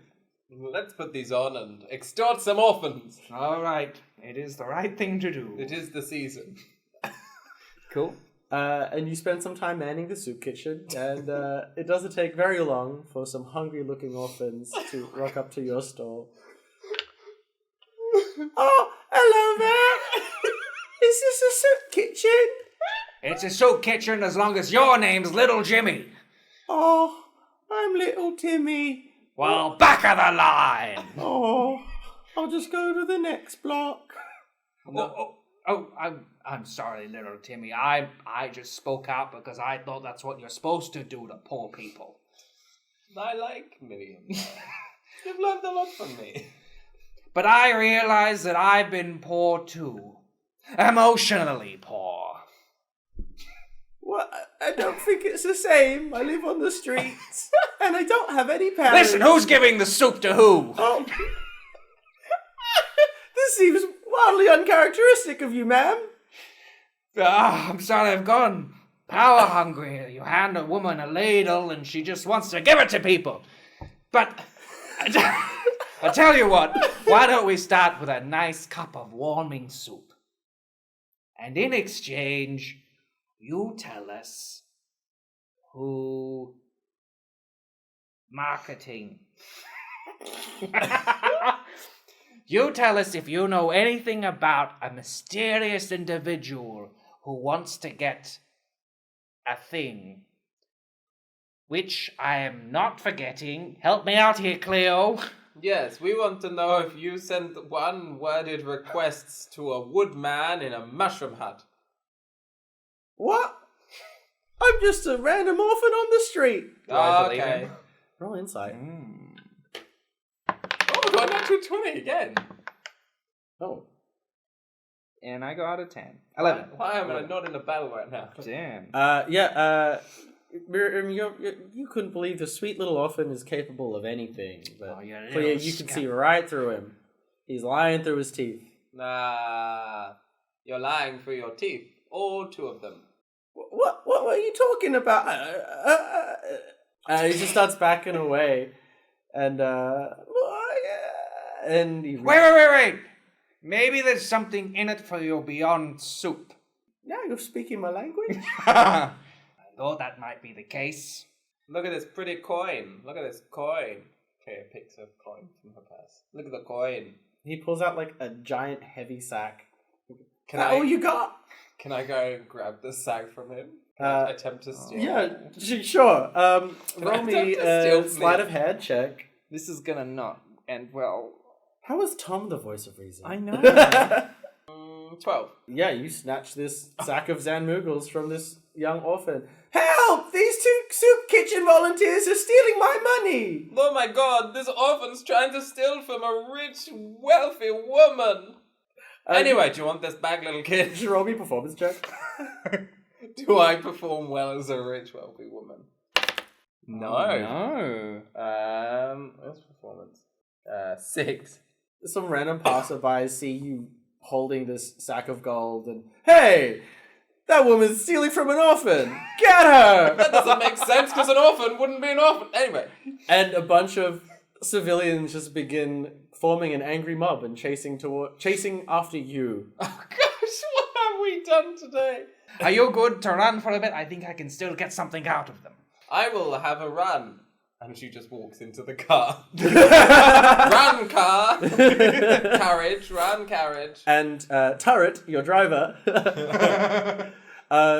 let's put these on and extort some orphans. All right. It is the right thing to do. It is the season. Cool. And you spend some time manning the soup kitchen, and it doesn't take very long for some hungry-looking orphans to rock up to your stall. Oh, hello there! Is this a soup kitchen? It's a soup kitchen as long as your name's Little Jimmy. Oh, I'm little Timmy. Well, back of the line. Oh, I'll just go to the next block. I'm sorry, little Timmy. I just spoke out because I thought that's what you're supposed to do to poor people. I like Miriam. You've learned a lot from me. But I realize that I've been poor too. Emotionally poor. Well, I don't think it's the same. I live on the streets, and I don't have any parents. Listen, who's giving the soup to who? Oh. This seems wildly uncharacteristic of you, ma'am. I'm sorry, I've gone power hungry. You hand a woman a ladle and she just wants to give it to people. But I tell you what, why don't we start with a nice cup of warming soup? And in exchange, you tell us who... Marketing. You tell us if you know anything about a mysterious individual who wants to get a thing, which I am not forgetting. Help me out here, Cleo. Yes, we want to know if you sent one-worded requests to a woodman in a mushroom hut. What? I'm just a random orphan on the street. Oh, okay. Roll insight. Oh, got a natural 20 again. Oh. And I got a 10. 11. Why am I not in a battle right now? Damn. Miriam, you couldn't believe the sweet little orphan is capable of anything. But Oh, you Cleo, little you can scum. see right through him. He's lying through his teeth. Nah, you're lying through your teeth. All two of them. What are you talking about? He just starts backing away. And he... Wait. Maybe there's something in it for you beyond soup. Now you're speaking my language? I thought that might be the case. Look at this pretty coin. Look at this coin. Okay, picks a coin from her purse. Look at the coin. He pulls out like a giant heavy sack. Can That I? all you got? Can I go and grab the sack from him? Can I attempt to steal? Yeah, sure. Roll me attempt to steal a from sleight me? of hand check. This is gonna not end well. How is Tom the voice of reason? I know. 12. Yeah, you snatch this sack of xan'moxie from this young orphan. Help! These two soup kitchen volunteers are stealing my money! Oh my god, this orphan's trying to steal from a rich, wealthy woman. Anyway, do you want this back, little kid? Just roll me a performance check. Do I perform well as a rich, wealthy woman? No. What's performance? 6. Some random passerby see you holding this sack of gold and, hey! That woman's stealing from an orphan! Get her! That doesn't make sense because an orphan wouldn't be an orphan. Anyway. And a bunch of civilians just begin forming an angry mob and chasing after you. Oh gosh, what have we done today? Are you good to run for a bit? I think I can still get something out of them. I will have a run. And she just walks into the car. Run, car! Carriage, run, carriage. And Turret, your driver,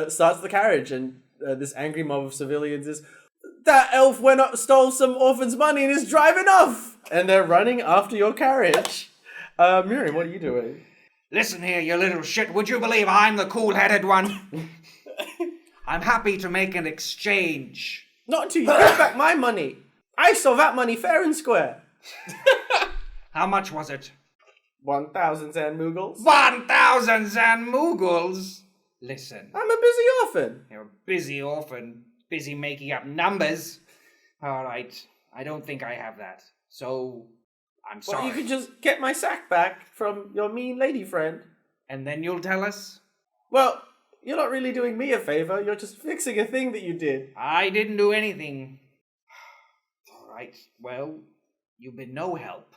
starts the carriage, and this angry mob of civilians is, that elf went up, stole some orphan's money and is driving off! And they're running after your carriage. Miriam, what are you doing? Listen here, you little shit. Would you believe I'm the cool-headed one? I'm happy to make an exchange. Not until you get back my money. I saw that money fair and square. How much was it? 1,000 xan'moxie. 1,000 xan'moxie. Listen, I'm a busy orphan. you're a busy orphan, busy making up numbers. All right, I don't think I have that. So, I'm sorry. Well, you could just get my sack back from your mean lady friend. And then you'll tell us? Well, you're not really doing me a favor. You're just fixing a thing that you did. I didn't do anything. All right, well, you've been no help.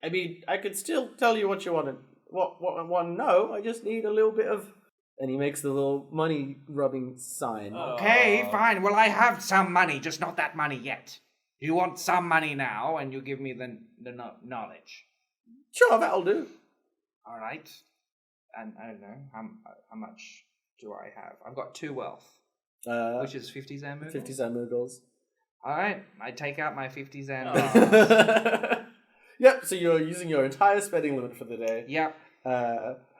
I mean, I could still tell you what you want to know. I just need a little bit of... And he makes the little money rubbing sign. Okay, fine. Well, I have some money, just not that money yet. You want some money now, and you give me the knowledge. Sure, that'll do. All right. And I don't know, how much do I have? I've got 2 wealth, which is 50 xan'moxie. 50 xan'moxie. All right, I take out my 50 xan'moxie. Yep, so you're using your entire spending limit for the day. Yep.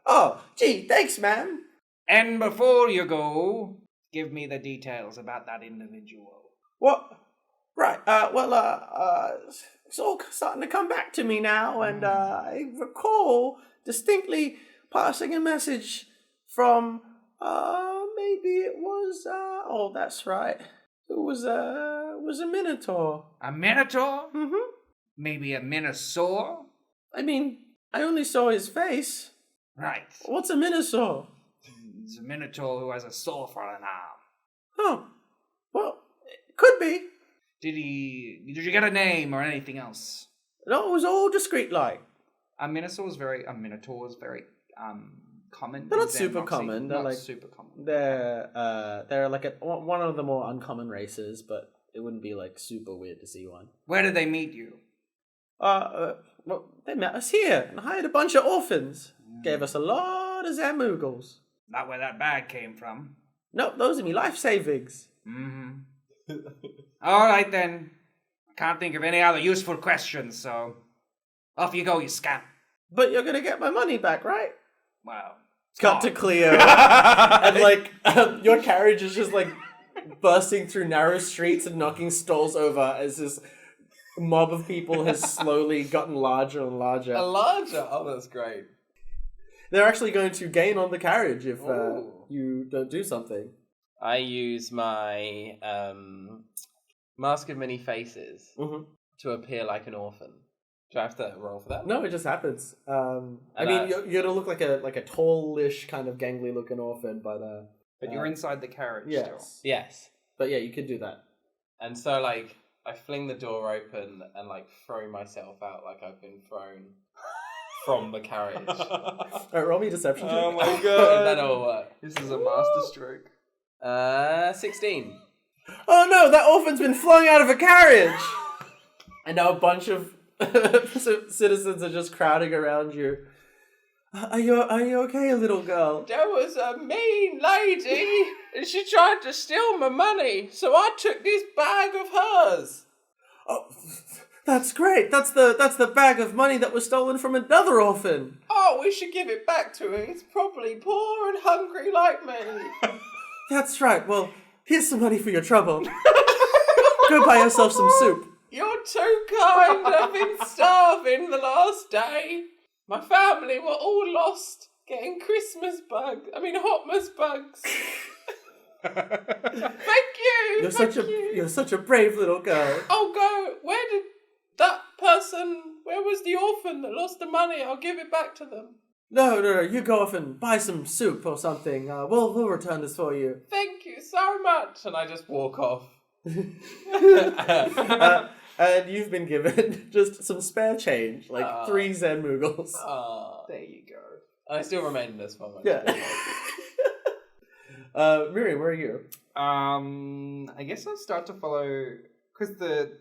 Oh, gee, thanks, ma'am. And before you go, give me the details about that individual. What? Right. It's all starting to come back to me now, and I recall distinctly passing a message from maybe it was oh, that's right. It was a minotaur. A minotaur? Mm-hmm. Maybe a minosaur? I mean, I only saw his face. Right. What's a minosaur? It's a minotaur who has a saw for an arm. Oh, well, it could be. Did you get a name or anything else? No, it was all discreet like. A minotaur is very common. They're in not super xan'moxie. common. They're Not like super common. they're like one of the more uncommon races, but it wouldn't be like super weird to see one. Where did they meet you? Well, they met us here and hired a bunch of orphans. Gave us a lot of xan'moxie. Not where that bag came from. Nope, those are me life savings. Mm-hmm. All right then. I can't think of any other useful questions, so off you go, you scamp. But you're gonna get my money back, right? Well, Cut to Cleo, and like your carriage is just like bursting through narrow streets and knocking stalls over as this mob of people has slowly gotten larger and larger. A larger? Oh, that's great. They're actually going to gain on the carriage if Ooh. you don't do something. I use my Mask of Many Faces to appear like an orphan. Do I have to roll for that? No, it just happens. I mean, you're gonna look like a tallish kind of gangly looking orphan, but you're inside the carriage yes. still. Yes. But yeah, you could do that. And so, like, I fling the door open and, like, throw myself out like I've been thrown from the carriage. Alright, roll me a deception check. Oh my god. That'll work. This is a masterstroke. 16. Oh no, that orphan's been flung out of a carriage! And now a bunch of citizens are just crowding around you. Are you okay, little girl? There was a mean lady, and she tried to steal my money, so I took this bag of hers. Oh, that's great. That's the bag of money that was stolen from another orphan. Oh, we should give it back to her. He's probably poor and hungry like me. That's right. Well, here's some money for your trouble. Go buy yourself some soup. You're too kind. I've been starving the last day. My family were all lost getting Hotmas bugs. Thank you. You're such a brave little girl. I'll go. Where was the orphan that lost the money? I'll give it back to them. No. You go off and buy some soup or something. We'll return this for you. Thank you so much. And I just walk off. And you've been given just some spare change, like 3 xan'moxie. There you go. I still remain in this moment. Yeah. Miriam, where are you? I guess I'll start to follow because the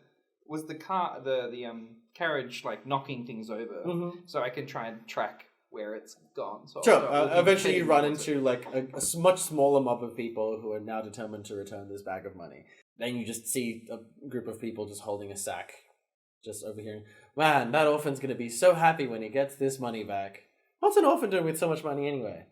carriage like knocking things over, so I can try and track where it's gone. So Sure. Eventually, you run into like a much smaller mob of people who are now determined to return this bag of money. Then you just see a group of people just holding a sack, just overhearing. Man, that orphan's gonna be so happy when he gets this money back. What's an orphan doing with so much money anyway?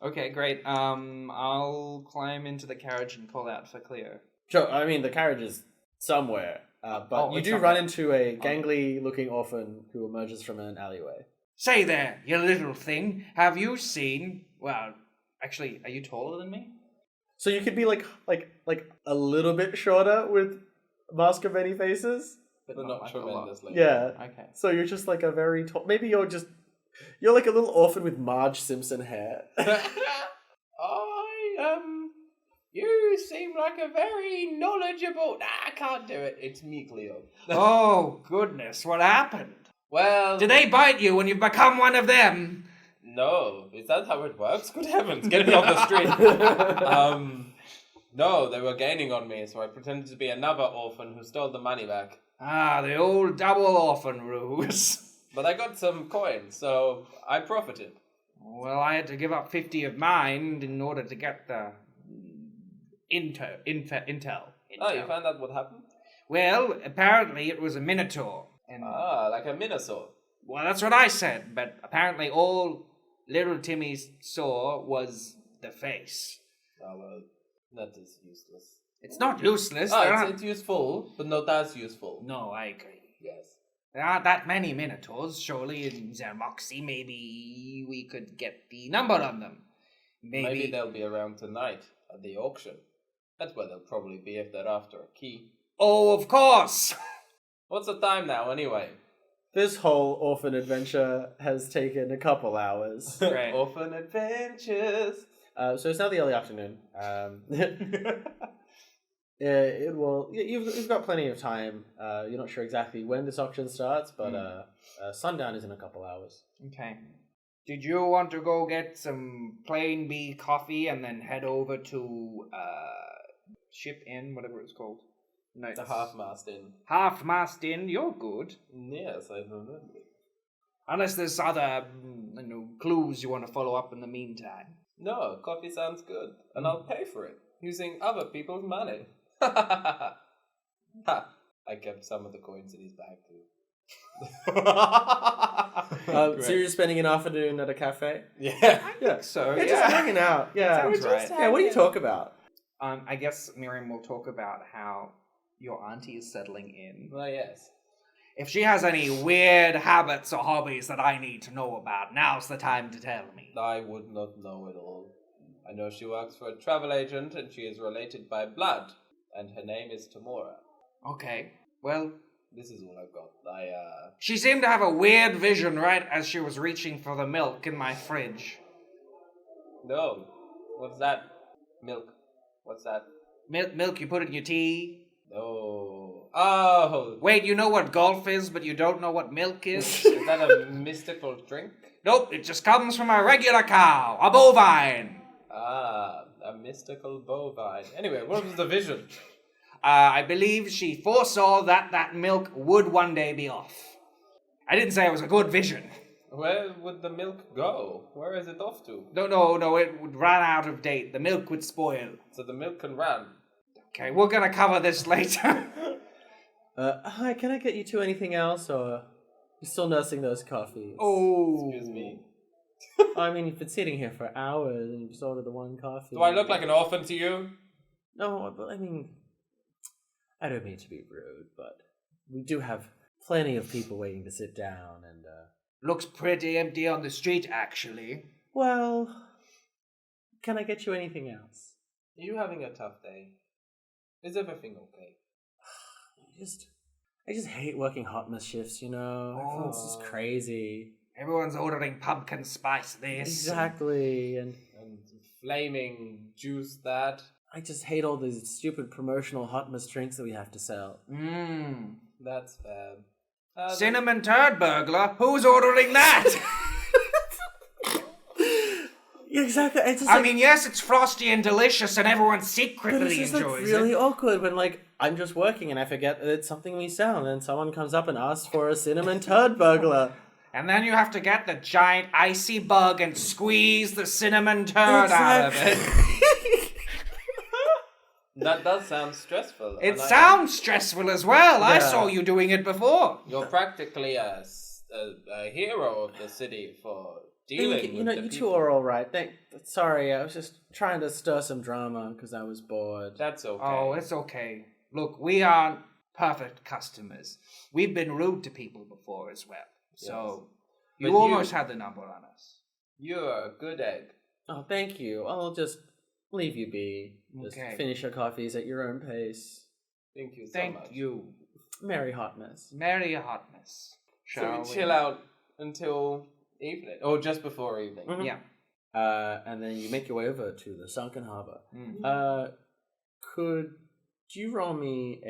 Okay, great. I'll climb into the carriage and call out for Cleo. Sure. I mean, the carriage is somewhere, but you do run into a gangly-looking orphan who emerges from an alleyway. Say there, you little thing. Have you seen? Well, actually, are you taller than me? So you could be like a little bit shorter with Mask of Many Faces, but not like tremendously. Yeah. Okay. So you're just like a very tall. Maybe you're like a little orphan with Marge Simpson hair. You seem like a very knowledgeable. Nah, I can't do it. It's me, Cleo. Oh goodness, what happened? Well, Did they bite you when you become one of them? No, is that how it works? Good heavens, get me off the street. No, they were gaining on me, so I pretended to be another orphan who stole the money back. Ah, the old double orphan ruse. But I got some coins, so I profited. Well, I had to give up 50 of mine in order to get the intel. Oh, you found out what happened? Well, apparently it was a minotaur. And, like a minosaur. well, that's what I said, but apparently all little Timmy saw was the face. Oh, well, that is useless. It's not useless. Oh, there aren't... it's useful, but not as useful. No, I agree. Yes. There aren't that many Minotaurs. Surely in xan'moxie, maybe we could get the number on them. Maybe they'll be around tonight at the auction. That's where they'll probably be if they're after a key. Oh, of course! What's the time now, anyway? This whole orphan adventure has taken a couple hours. Right. Orphan adventures. So it's now the early afternoon. It will. You've got plenty of time. You're not sure exactly when this auction starts, but sundown is in a couple hours. Okay. Did you want to go get some plain bee coffee and then head over to Ship Inn, whatever it's called? No, The half-mast inn. Half-mast Inn. You're good. Yes, I remember. Unless there's other, clues you want to follow up in the meantime. No, coffee sounds good, and I'll pay for it, using other people's money. Ha! I kept some of the coins in his bag, too. So you're just spending an afternoon at a cafe? Yeah. Yeah. So, Yeah, just hanging out. Yeah. Sounds right. Yeah, what do you talk about? I guess Miriam will talk about how your auntie is settling in. Well, yes. If she has any weird habits or hobbies that I need to know about, now's the time to tell me. I would not know it all. I know she works for a travel agent, and she is related by blood, and her name is Tamora. Okay, well... This is all I've got. She seemed to have a weird vision right as she was reaching for the milk in my fridge. No. What's that? Milk. What's that? Milk you put in your tea? Oh. Oh! Wait, you know what golf is, but you don't know what milk is? Is that a mystical drink? Nope, it just comes from a regular cow, a bovine. Ah, a mystical bovine. Anyway, what was the vision? I believe she foresaw that milk would one day be off. I didn't say it was a good vision. Where would the milk go? Where is it off to? No, it would run out of date. The milk would spoil. So the milk can run. Okay, we're gonna cover this later. Hi, can I get you to anything else, or you're still nursing those coffees? Oh. Excuse me. I mean, you've been sitting here for hours and you've just ordered the one coffee. Do I look like an orphan to you? No, but I mean, I don't mean to be rude, but we do have plenty of people waiting to sit down, and Looks pretty empty on the street, actually. well, can I get you anything else? Are you having a tough day? Is everything okay? I just hate working hotness shifts, you know? Everyone's just crazy. Everyone's ordering pumpkin spice this. Exactly, and And flaming juice that? I just hate all these stupid promotional hotness drinks that we have to sell. Mmm. That's bad. Cinnamon turd burglar? Who's ordering that? Yeah, exactly. It's just I mean, yes, it's frosty and delicious and everyone but secretly it's just enjoys really it. awkward when, like, I'm just working and I forget that it's something we sell, and then someone comes up and asks for a cinnamon turd burglar. And then you have to get the giant icy bug and squeeze the cinnamon turd out of it. That does sound stressful. It and sounds stressful as well. I Yeah. saw you doing it before. You're practically a hero of the city for dealing You know, with the you two people. are all right. Sorry, I was just trying to stir some drama because I was bored. That's okay. Oh, it's okay. Look, we aren't perfect customers. We've been rude to people before as well. So, But you almost had the number on us. You're a good egg. Oh, thank you. I'll just leave you be. Just Okay. finish your coffees at your own pace. Thank you so Thank much. you. Merry hotness. Merry hotness. So Shall we chill out until evening, or just before evening. Mhm. Yeah. And then you make your way over to the sunken harbor. Mm. Could you roll me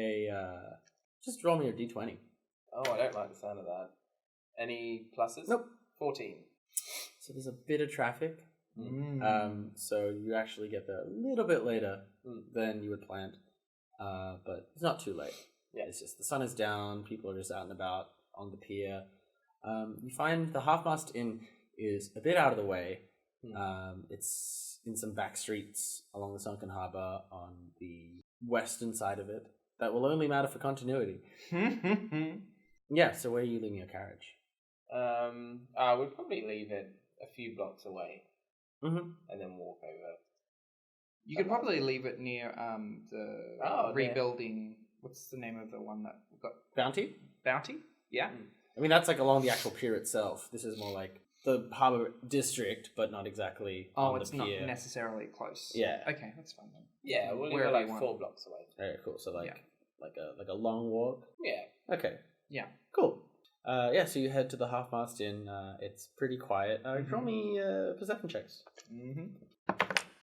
just roll me a d20? Oh, I don't like the sound of that. Any pluses? Nope. 14. So there's a bit of traffic. Mm. So you actually get there a little bit later Mm. than you had planned. But it's not too late. Yeah. It's just the sun is down, people are just out and about on the pier. You find the Half-Mast Inn is a bit out of the way. It's in some back streets along the sunken harbor on the western side of it. That will only matter for continuity. Yeah, so where are you leaving your carriage? I would probably leave it a few blocks away Mm-hmm. and then walk over. You could probably leave it near the Oh, rebuilding. What's the name of the one that got Bounty? Bounty? Yeah. I mean, that's like along the actual pier itself. This is more like the harbour district, but not exactly Oh, on it's the not pier. necessarily close. Yeah. Okay, that's fine then. Yeah, we'll Wherever go you like want. 4 blocks away. Very cool. So like Yeah. like a long walk. Yeah. Okay. Yeah. Cool. Yeah, so you head to the half-mast inn. It's pretty quiet. Draw me perception checks.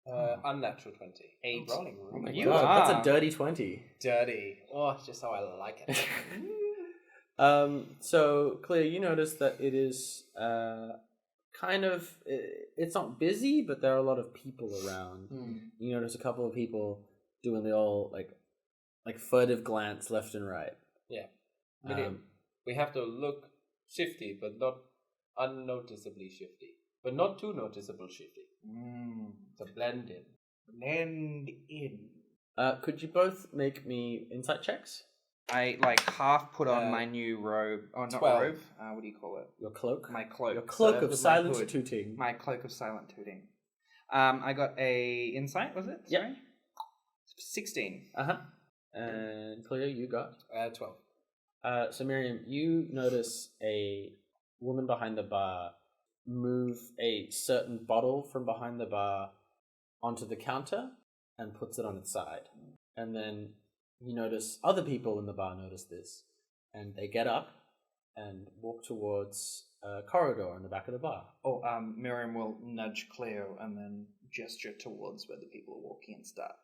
Unnatural 20. 8. Rolling Oh my You god, are. that's a dirty 20. dirty. Oh, just how I like it. So, Cleo, you notice that it is kind of... It's not busy, but there are a lot of people around. You notice a couple of people doing the old, like furtive glance left and right. Yeah. Miriam, we have to look shifty, but not unnoticeably shifty. But not too noticeable shifty. To blend in. Blend in. Could you both make me insight checks? I half put on my new robe. Oh, not 12. robe. What do you call it? Your cloak? My cloak. Your cloak So of with silent my hood. tooting. My cloak of silent tooting. I got a insight. Was it? Yep. Sorry? 16. And Cleo, you got? 12. So Miriam, you notice a woman behind the bar move a certain bottle from behind the bar onto the counter and puts it on its side. And then you notice other people in the bar notice this, and they get up and walk towards a corridor in the back of the bar. Oh, Miriam will nudge Cleo and then gesture towards where the people are walking and start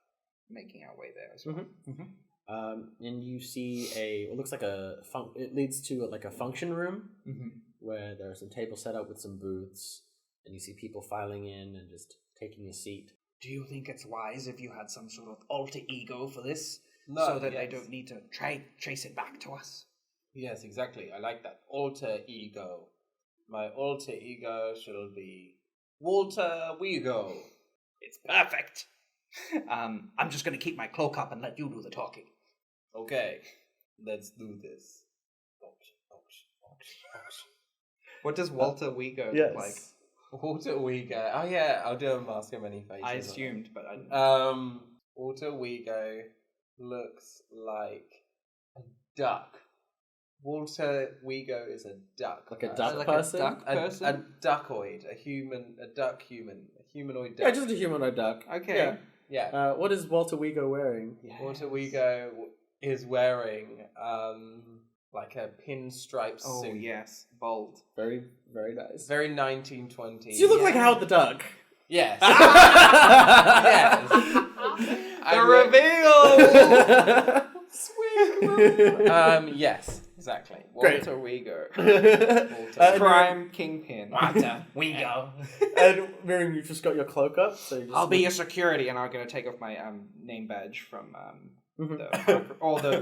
making our way there as well. And you see what looks like it leads to a function room where there are some tables set up with some booths, and you see people filing in and just taking a seat. Do you think it's wise if you had some sort of alter ego for this? No, so that yes. they don't need to trace it back to us? Yes, exactly. I like that. Alter ego. My alter ego shall be Walter Wego. It's perfect. I'm just going to keep my cloak up and let you do the talking. Okay, let's do this. What does Walter Wego Yes. look like? Walter Wego. Oh yeah, I'll do a mask of many faces. I assumed, but I didn't. Walter Wego looks like a duck. Walter Wego is a duck. Like a person. duck like person? a duck person? A duckoid, a humanoid duck. Yeah, just a humanoid duck. Okay. Yeah. What is Walter Wego wearing? Walter Wego is wearing like a pinstripe Oh, suit. yes. Bold. Very, very nice. Very 1920s. You look like Howard the Duck. Yes. Yes. The reveal! Yes, exactly. Great. Walter Wego. Prime Kingpin. Walter Wego. And Miriam, you've just got your cloak up, so you just I'll be your security, and I'm going to take off my name badge from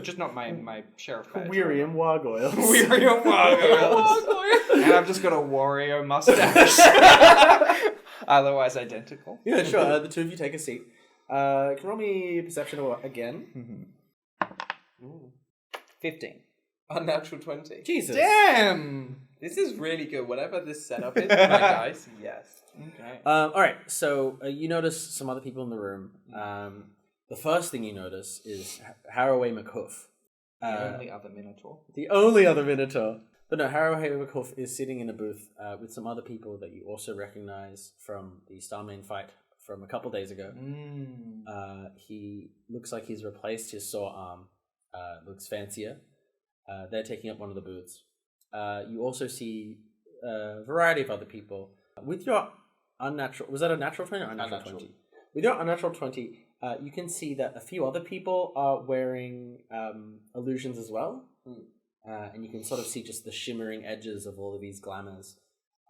just not my sheriff badge. Miriam Wargoyle. Wario Wario. And I've just got a Wario mustache. Otherwise identical. Yeah, sure. The two of you take a seat. Can you roll me perception again? 15. Unnatural 20. Jesus. Damn! This is really good. Whatever this setup is, my dice, yes. Okay. All right. So you notice some other people in the room. The first thing you notice is Haraway McHoof. The only other Minotaur. The only other Minotaur. But no, Haraway McHoof is sitting in a booth with some other people that you also recognize from the Starmane fight from a couple days ago. He looks like he's replaced his saw arm. Looks fancier. They're taking up one of the booths. You also see a variety of other people. With your unnatural... Was that a natural 20 or unnatural 20? With your unnatural 20, you can see that a few other people are wearing illusions as well. And you can sort of see just the shimmering edges of all of these glamours.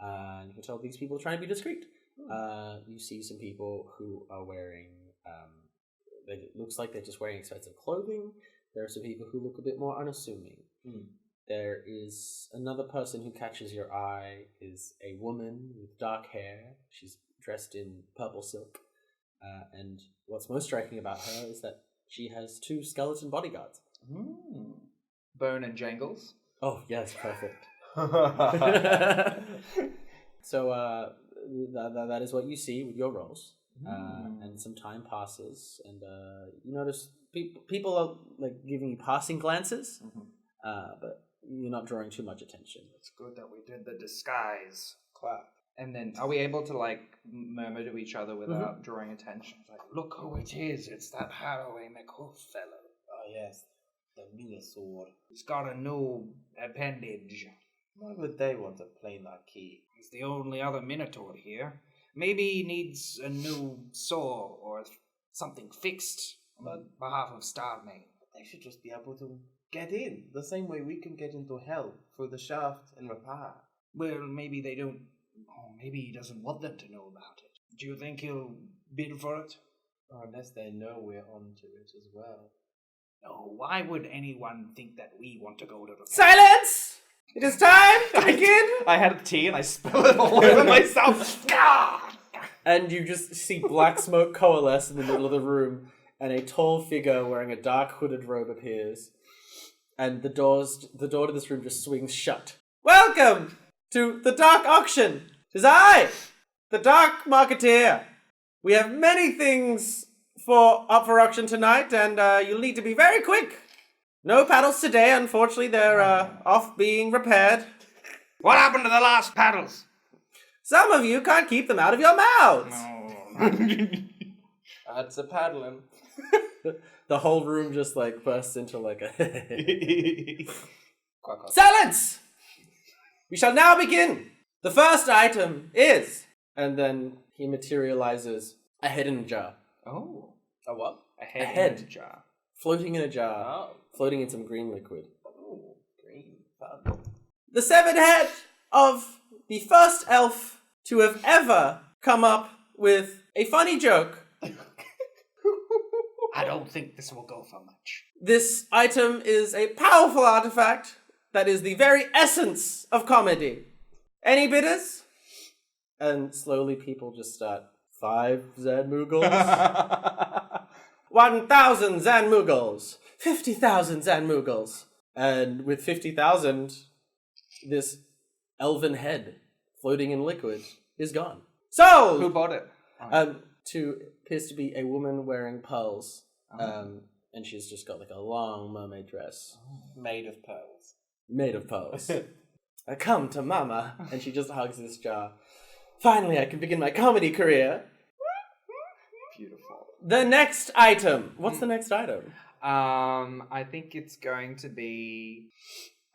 And you can tell these people are trying to be discreet. You see some people who are wearing... it looks like they're just wearing expensive clothing. There are some people who look a bit more unassuming. There is another person who catches your eye, is a woman with dark hair. She's dressed in purple silk. And what's most striking about her is that she has 2 skeleton bodyguards. Bone and Jangles. Oh, yes, perfect. So that is what you see with your rolls. And some time passes, and you notice people are like giving you passing glances, but you're not drawing too much attention. It's good that we did the disguise. Clap. And then, are we able to, like, murmur to each other without drawing attention? Like, look who it is. It's that Haraway McHoof fellow. Oh, yes. The Minosaur. He's got a new appendage. Why would they want a planar key? He's the only other Minotaur here. Maybe he needs a new saw or something fixed on behalf of Starmane. They should just be able to get in, the same way we can get into hell through the shaft and Repaira. Well, maybe they don't... Oh, maybe he doesn't want them to know about it. Do you think he'll bid for it? Or unless they know we're onto it as well. No, why would anyone think that we want to go to the... Silence! It is time to begin! I had tea and I spilled it all over myself. And you just see black smoke coalesce in the middle of the room, and a tall figure wearing a dark hooded robe appears. And the door to this room just swings shut. Welcome to the Dark Auction! 'Tis I, the Dark Marketeer. We have many things up for auction tonight, and you'll need to be very quick. No paddles today, unfortunately. They're off being repaired. What happened to the last paddles? Some of you can't keep them out of your mouths. That's a paddling. The whole room just like bursts into like a... Quack, quack. Silence! We shall now begin. The first item is... And then he materializes a head in a jar. Oh. A what? A head, head. in a jar. Floating in a jar. Oh. Floating in some green liquid. Oh, green. Fun. The severed head of the first elf to have ever come up with a funny joke. I don't think this will go for much. This item is a powerful artifact that is the very essence of comedy. Any bidders? And slowly people just start 5 xan'moogles, 1,000 xan'moogles, 50,000 xan'moogles. And with 50,000, this elven head floating in liquid is gone. Sold! Who bought it? Appears to be a woman wearing pearls. And she's just got like a long mermaid dress. Made of pearls. Made of pearls. Come to mama. And she just hugs this jar. Finally, I can begin my comedy career. Beautiful. The next item. What's the next item? I think it's going to be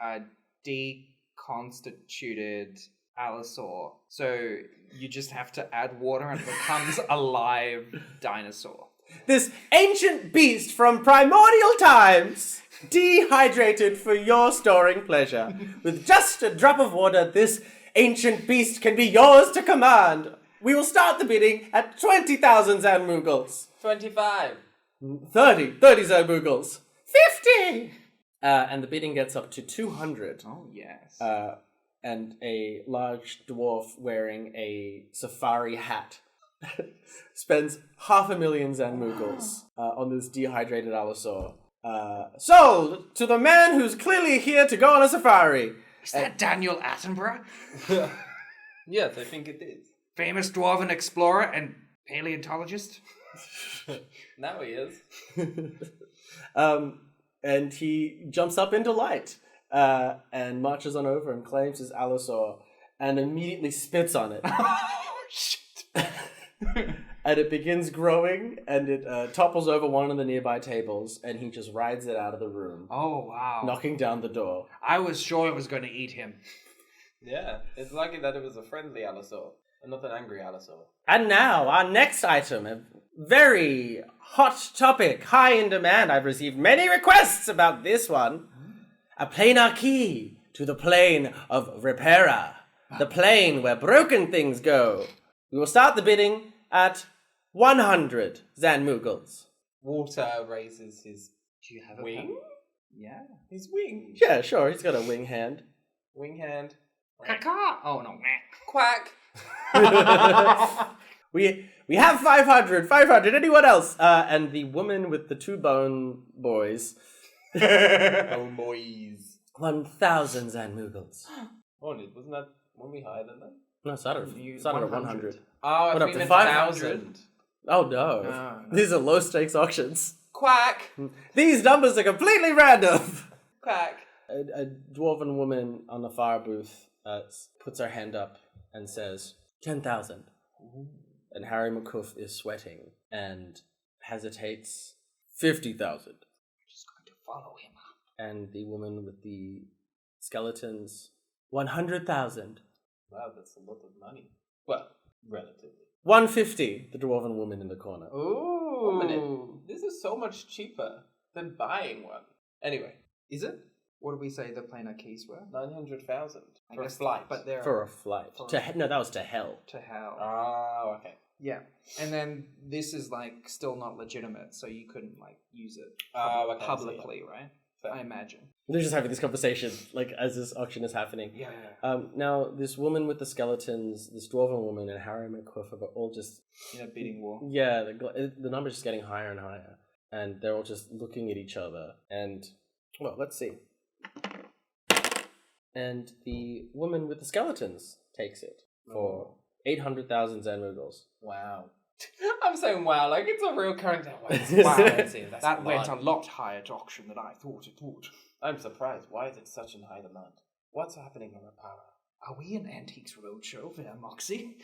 a deconstituted allosaur. So you just have to add water and it becomes a live dinosaur. This ancient beast from primordial times, dehydrated for your storing pleasure. With just a drop of water, this ancient beast can be yours to command. We will start the bidding at 20,000 xan'moogles. 25. 30 xan'moogles. 50! And the bidding gets up to 200. Oh, yes. And a large dwarf wearing a safari hat spends 500,000 xan'moogles on this dehydrated allosaur. Sold to the man who's clearly here to go on a safari. Is that Daniel Attenborough? Yes, I think it is. Famous dwarven explorer and paleontologist? Now he is. And he jumps up into light and marches on over and claims his allosaur and immediately spits on it. Oh, shit. And it begins growing and it topples over one of the nearby tables and he just rides it out of the room, Oh, wow. knocking down the door. I was sure it was going to eat him. Yeah, it's lucky that it was a friendly allosaur and not an angry allosaur. And now, our next item, a very hot topic, high in demand. I've received many requests about this one. A planar key to the plane of Repaira, the plane where broken things go. We will start the bidding at 100 xan'moogles. Water raises his Do you have a wing? Yeah. His wing. Yeah, sure, he's got a wing hand. Wing hand. Caca. Oh, no. Quack. We have 500, anyone else? And the woman with the 2 bone boys. Oh, boys. 1,000 xan'moogles. Oh, wasn't that one we higher than that? No, started at 100. Oh, I What, up think to meant 500? 1,000. Oh no. No. These are low stakes auctions. Quack! These numbers are completely random. Quack! A dwarven woman on the far booth puts her hand up and says, 10,000. And Harry McCuff is sweating and hesitates. 50,000. Just going to follow him. And the woman with the skeletons, 100,000. Wow, that's a lot of money. Well, relatively. 150, the dwarven woman in the corner. Ooh! 1 minute. This is so much cheaper than buying one. Anyway, Is it? What did we say the planar keys were? 900,000 I for a guess, flight. but they're For a flight. No, that was to hell. to hell. Oh, okay. Yeah, and then this is like still not legitimate, so you couldn't like use it Oh, okay, I see, publicly, right? Fair. I imagine. They're just having this conversation, like, as this auction is happening. Yeah. Now, this woman with the skeletons, this dwarven woman, and Harry McCuff are all just... In a bidding war. Yeah, the number's just getting higher and higher. And they're all just looking at each other. And, well, let's see. And the woman with the skeletons takes it for 800,000 xan'moxie. Wow. I'm saying wow, like it's a real currency. Wow, Wow. that's That a went lot. a lot higher to auction than I thought it would. I'm surprised. Why is it such in high demand? What's happening in Repaira? Are we an Antiques Roadshow, xan'moxie?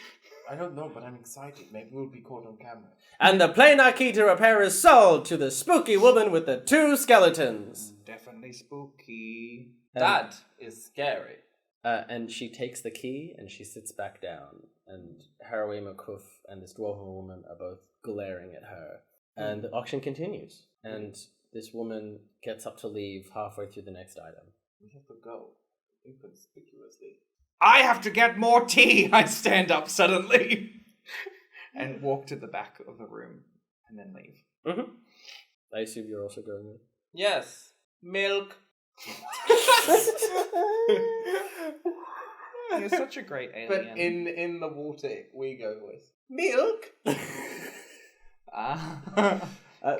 I don't know, but I'm excited. Maybe we'll be caught on camera. And the Planar Key to Repair is sold to the spooky woman with the 2 skeletons. Definitely spooky. That is scary. And she takes the key and she sits back down. And Harry McCuff and this dwarven woman are both glaring at her. And the auction continues. And this woman gets up to leave halfway through the next item. We have to go. Inconspicuously. I have to get more tea! I stand up suddenly and walk to the back of the room and then leave. Mm-hmm. I assume you're also going with. Yes. Milk. You're such a great alien. But in the water we go with milk.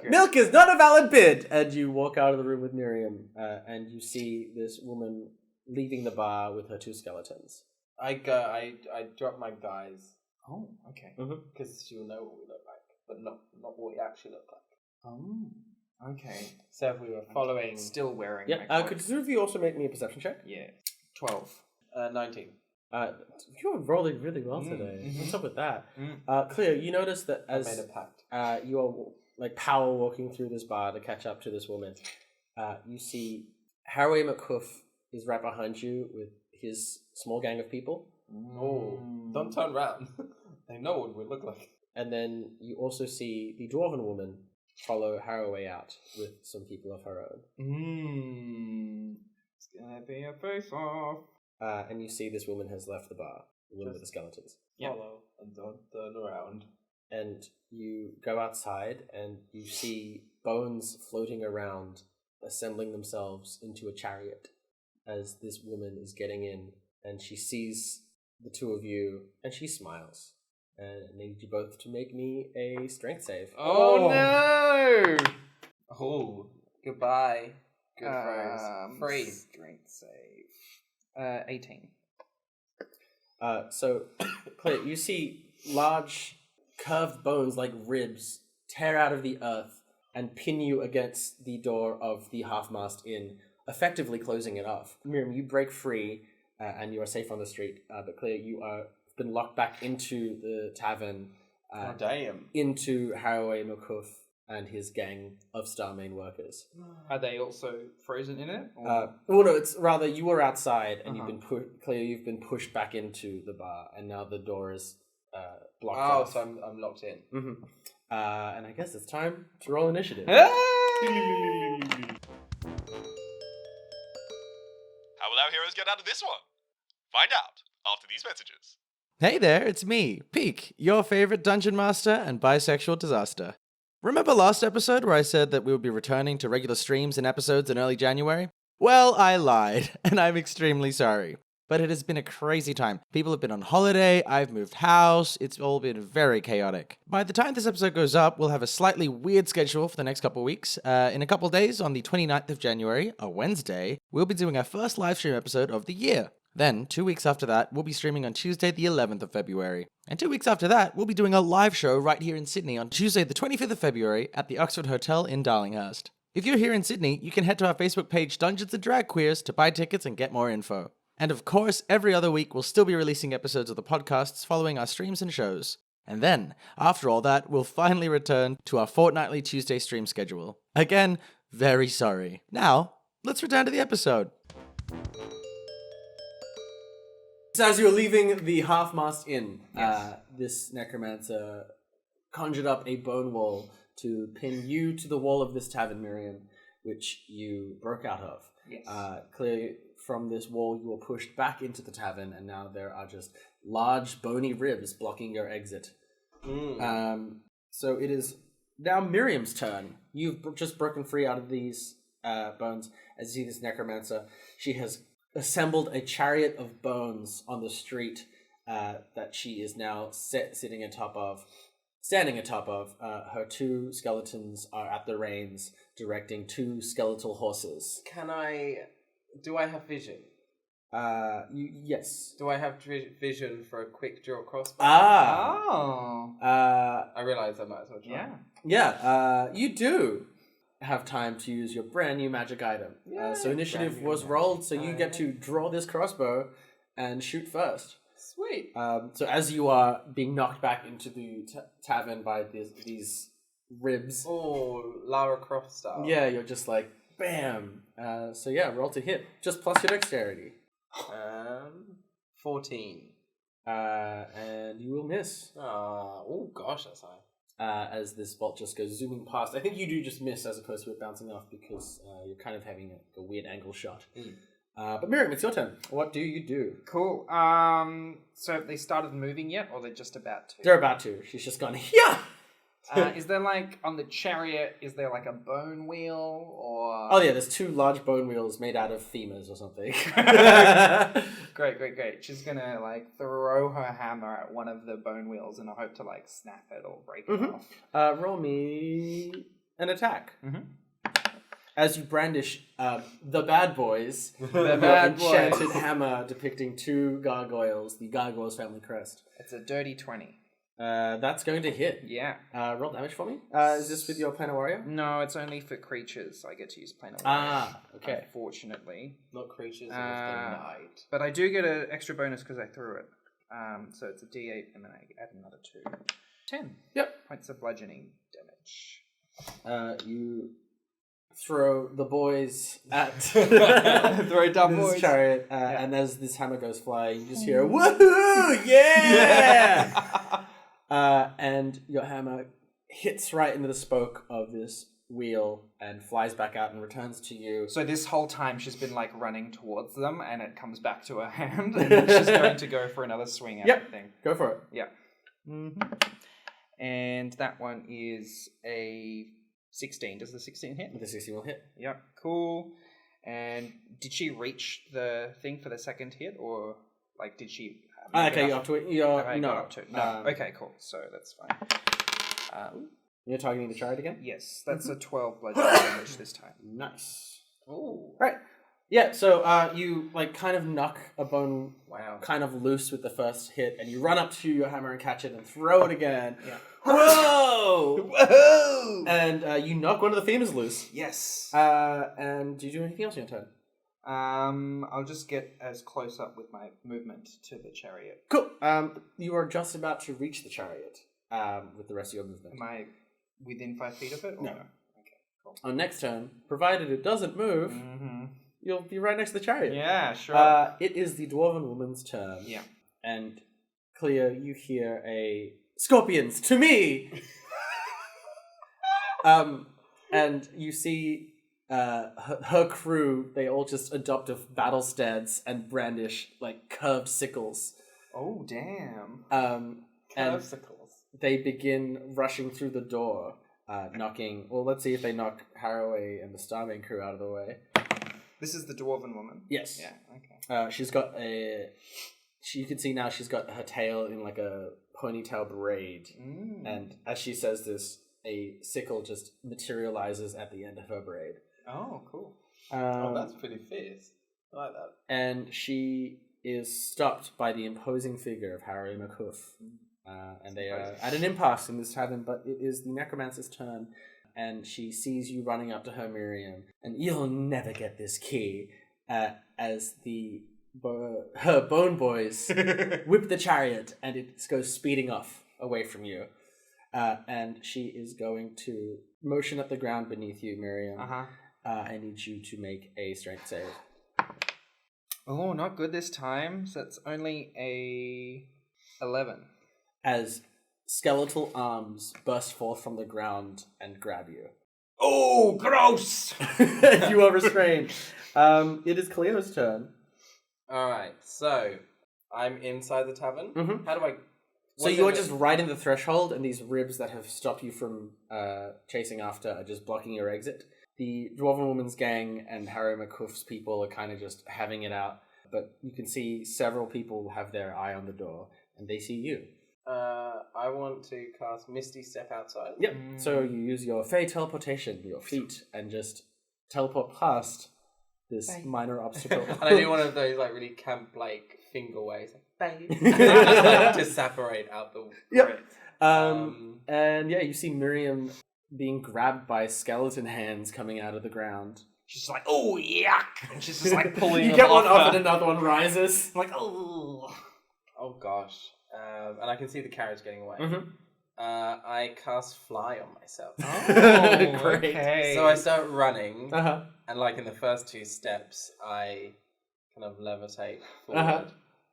Milk is not a valid bid! And you walk out of the room with Miriam, and you see this woman leaving the bar with her 2 skeletons. I drop my guys Oh, okay. because she'll know what we look like, but not what we actually look like. Oh, okay. So if we were following, Still wearing Yeah, my could clothes. two of you also make me a perception check? Yeah. 12. 19. You're rolling really well today. What's up with that? Cleo, you notice that I as made a pact. you are like power walking through this bar to catch up to this woman, you see Harry McCuff is right behind you with his small gang of people. Oh, don't turn around. They know what we look like. And then you also see the dwarven woman follow Haraway out with some people of her own. It's gonna be a face-off. And you see this woman has left the bar, the woman with the skeletons. Yeah. Follow and don't turn around. And you go outside and you see bones floating around, assembling themselves into a chariot as this woman is getting in, and she sees the 2 of you and she smiles. And I need you both to make me a strength save. Oh no! Oh, goodbye. Good phrase. Free. Strength save. 18. So, Cleo, you see large curved bones like ribs tear out of the earth and pin you against the door of the half-mast inn, effectively closing it off. Miriam, you break free and you are safe on the street, but Cleo, you are been locked back into the tavern, Oh, damn. into Haraway McCuff and his gang of Starmain workers. Are they also frozen in it? Well, no, it's rather you were outside and you've been Cleo, you've been pushed back into the bar, and now the door is blocked Oh, off. so I'm locked in. Mm-hmm. And I guess it's time to roll initiative. How will our heroes get out of this one? Find out after these messages. Hey there, it's me, Peak, your favorite dungeon master and bisexual disaster. Remember last episode where I said that we would be returning to regular streams and episodes in early January? Well, I lied, and I'm extremely sorry. But it has been a crazy time. People have been on holiday, I've moved house, it's all been very chaotic. By the time this episode goes up, we'll have a slightly weird schedule for the next couple of weeks. In a couple of days, on the 29th of January, a Wednesday, we'll be doing our first live stream episode of the year. Then, 2 weeks after that, we'll be streaming on Tuesday the 11th of February. And 2 weeks after that, we'll be doing a live show right here in Sydney on Tuesday the 25th of February at the Oxford Hotel in Darlinghurst. If you're here in Sydney, you can head to our Facebook page Dungeons and Drag Queers to buy tickets and get more info. And of course, every other week we'll still be releasing episodes of the podcasts following our streams and shows. And then, after all that, we'll finally return to our fortnightly Tuesday stream schedule. Again, very sorry. Now, let's return to the episode. So as you're leaving the half-mast inn, this necromancer conjured up a bone wall to pin you to the wall of this tavern, Miriam, which you broke out of. Yes. Clearly, from this wall, you were pushed back into the tavern, and now there are just large, bony ribs blocking your exit. So it is now Miriam's turn. You've just broken free out of these bones. As you see this necromancer, she has assembled a chariot of bones on the street that she is now standing atop of. Her two skeletons are at the reins, directing two skeletal horses. Do I have vision? Yes. Do I have vision for a quick draw crossbow? Oh. I realise I might as well try. Yeah, you do have time to use your brand new magic item. So initiative Brand new was magic rolled, so you item. get to draw this crossbow and shoot first. Sweet. So as you are being knocked back into the tavern by these ribs, Lara Croft style. yeah, you're just like, bam. So yeah, roll to hit, just plus your dexterity. 14. And you will miss. Oh gosh, that's high. As this bolt just goes zooming past. I think you do just miss as opposed to it bouncing off because you're kind of having a weird angle shot. But Miriam, it's your turn. What do you do? Cool. So have they started moving yet, or they're just about to? They're about to. She's just gone, yeah! Is there on the chariot, is there a bone wheel, or... Oh yeah, there's two large bone wheels made out of femurs or something. Great. She's gonna, throw her hammer at one of the bone wheels and I hope to, snap it or break it off. Roll me an attack. Mm-hmm. As you brandish the bad boys, The bad boys. enchanted hammer depicting two gargoyles, the gargoyles family crest. It's a dirty 20. That's going to hit. Yeah. Roll damage for me. Is this with your Planar Warrior? No, it's only for creatures. I get to use Planar Warrior. Okay. Unfortunately. Not creatures of the night. But I do get an extra bonus because I threw it. So it's a d8 and then I add another 2. 10. Yep. Points of bludgeoning damage. You throw the boys at Throw dumb this boys. chariot, and as this hammer goes flying, you just hear woohoo, yeah! And your hammer hits right into the spoke of this wheel and flies back out and returns to you. So this whole time she's been running towards them and it comes back to her hand and then she's going to go for another swing at the thing. Go for it. Yeah. Mm-hmm. And that one is a 16. Does the 16 hit? The 16 will hit. Yep, cool. And did she reach the thing for the second hit, or did she? Okay, you're up to it. Have I No. got up to it? No. Okay, cool. So that's fine. You're targeting the chariot again? Yes, that's a 12 bludgeoning damage this time. Nice. Ooh. Right. Yeah, so you kind of knock a bone kind of loose with the first hit, and you run up to your hammer and catch it and throw it again. Yeah. Whoa! Whoa! And you knock one of the femurs loose. Yes. And do you do anything else on your turn? I'll just get as close up with my movement to the chariot. Cool. You are just about to reach the chariot with the rest of your movement. Am I within 5 feet of it? Or No. Okay, cool. On next turn, provided it doesn't move, you'll be right next to the chariot. Yeah, sure. It is the dwarven woman's turn. Yeah. And Cleo, you hear a scorpions to me. And you see her crew. They all just adopt battle stance and brandish curved sickles. Oh damn! And they begin rushing through the door, knocking. Well, let's see if they knock Haraway and the Starman crew out of the way. This is the dwarven woman. Yes. Yeah. Okay. She's got you can see now she's got her tail in a ponytail braid, and as she says this, a sickle just materializes at the end of her braid. Oh, cool. That's pretty fierce. I like that. And she is stopped by the imposing figure of Harry McHoof. And they are at an impasse in this tavern, but it is the necromancer's turn, and she sees you running up to her, Miriam, and you'll never get this key, as her bone boys whip the chariot, and it goes speeding off away from you. And she is going to motion at the ground beneath you, Miriam. I need you to make a strength save. Oh, not good this time. So that's only a 11. As skeletal arms burst forth from the ground and grab you. Oh, gross! You are restrained. It is Cleo's turn. Alright, so I'm inside the tavern. Mhm. How do I... So you're just right in the threshold, and these ribs that have stopped you from chasing after are just blocking your exit. The Dwarven Woman's gang and Harry McHoof's people are kind of just having it out, but you can see several people have their eye on the door, and they see you. I want to cast Misty Step outside. Yep. So you use your Fey teleportation, your feet, and just teleport past this minor obstacle. And I do one of those like really camp like finger waves, like, to separate out the. Yep. And yeah, you see Miriam being grabbed by skeleton hands coming out of the ground. She's like, oh, yuck! And she's just like pulling You them get one off up her. and another one rises. Like, oh. Oh gosh. And I can see the carriage getting away. Mm-hmm. I cast Fly on myself. Oh, Great. okay. So I start running, Uh-huh. and like in the first 2 steps, I kind of levitate forward. Uh-huh.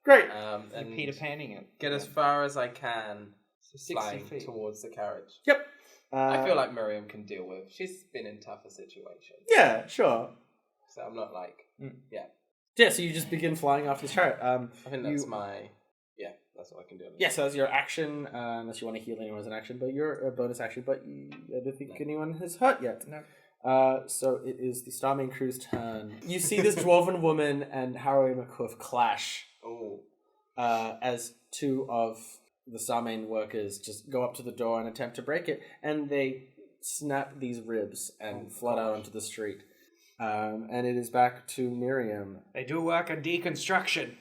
Great. And Peter Panning it. get as far as I can So 60 flying feet. towards the carriage. Yep. I feel like Miriam can deal with. She's been in tougher situations. Yeah, sure. So I'm not like, Yeah, so you just begin flying off this chariot. I think that's that's what I can do. Yeah, so that's your action, unless you want to heal anyone as an action, but you're a bonus action, but I don't think anyone has hurt yet. No. So it is the Starmain crew's turn. You see this Dwarven woman and Harrow McHoof clash as 2 of the Starmain workers just go up to the door and attempt to break it, and they snap these ribs and flood out onto the street. And it is back to Miriam. They do work on deconstruction.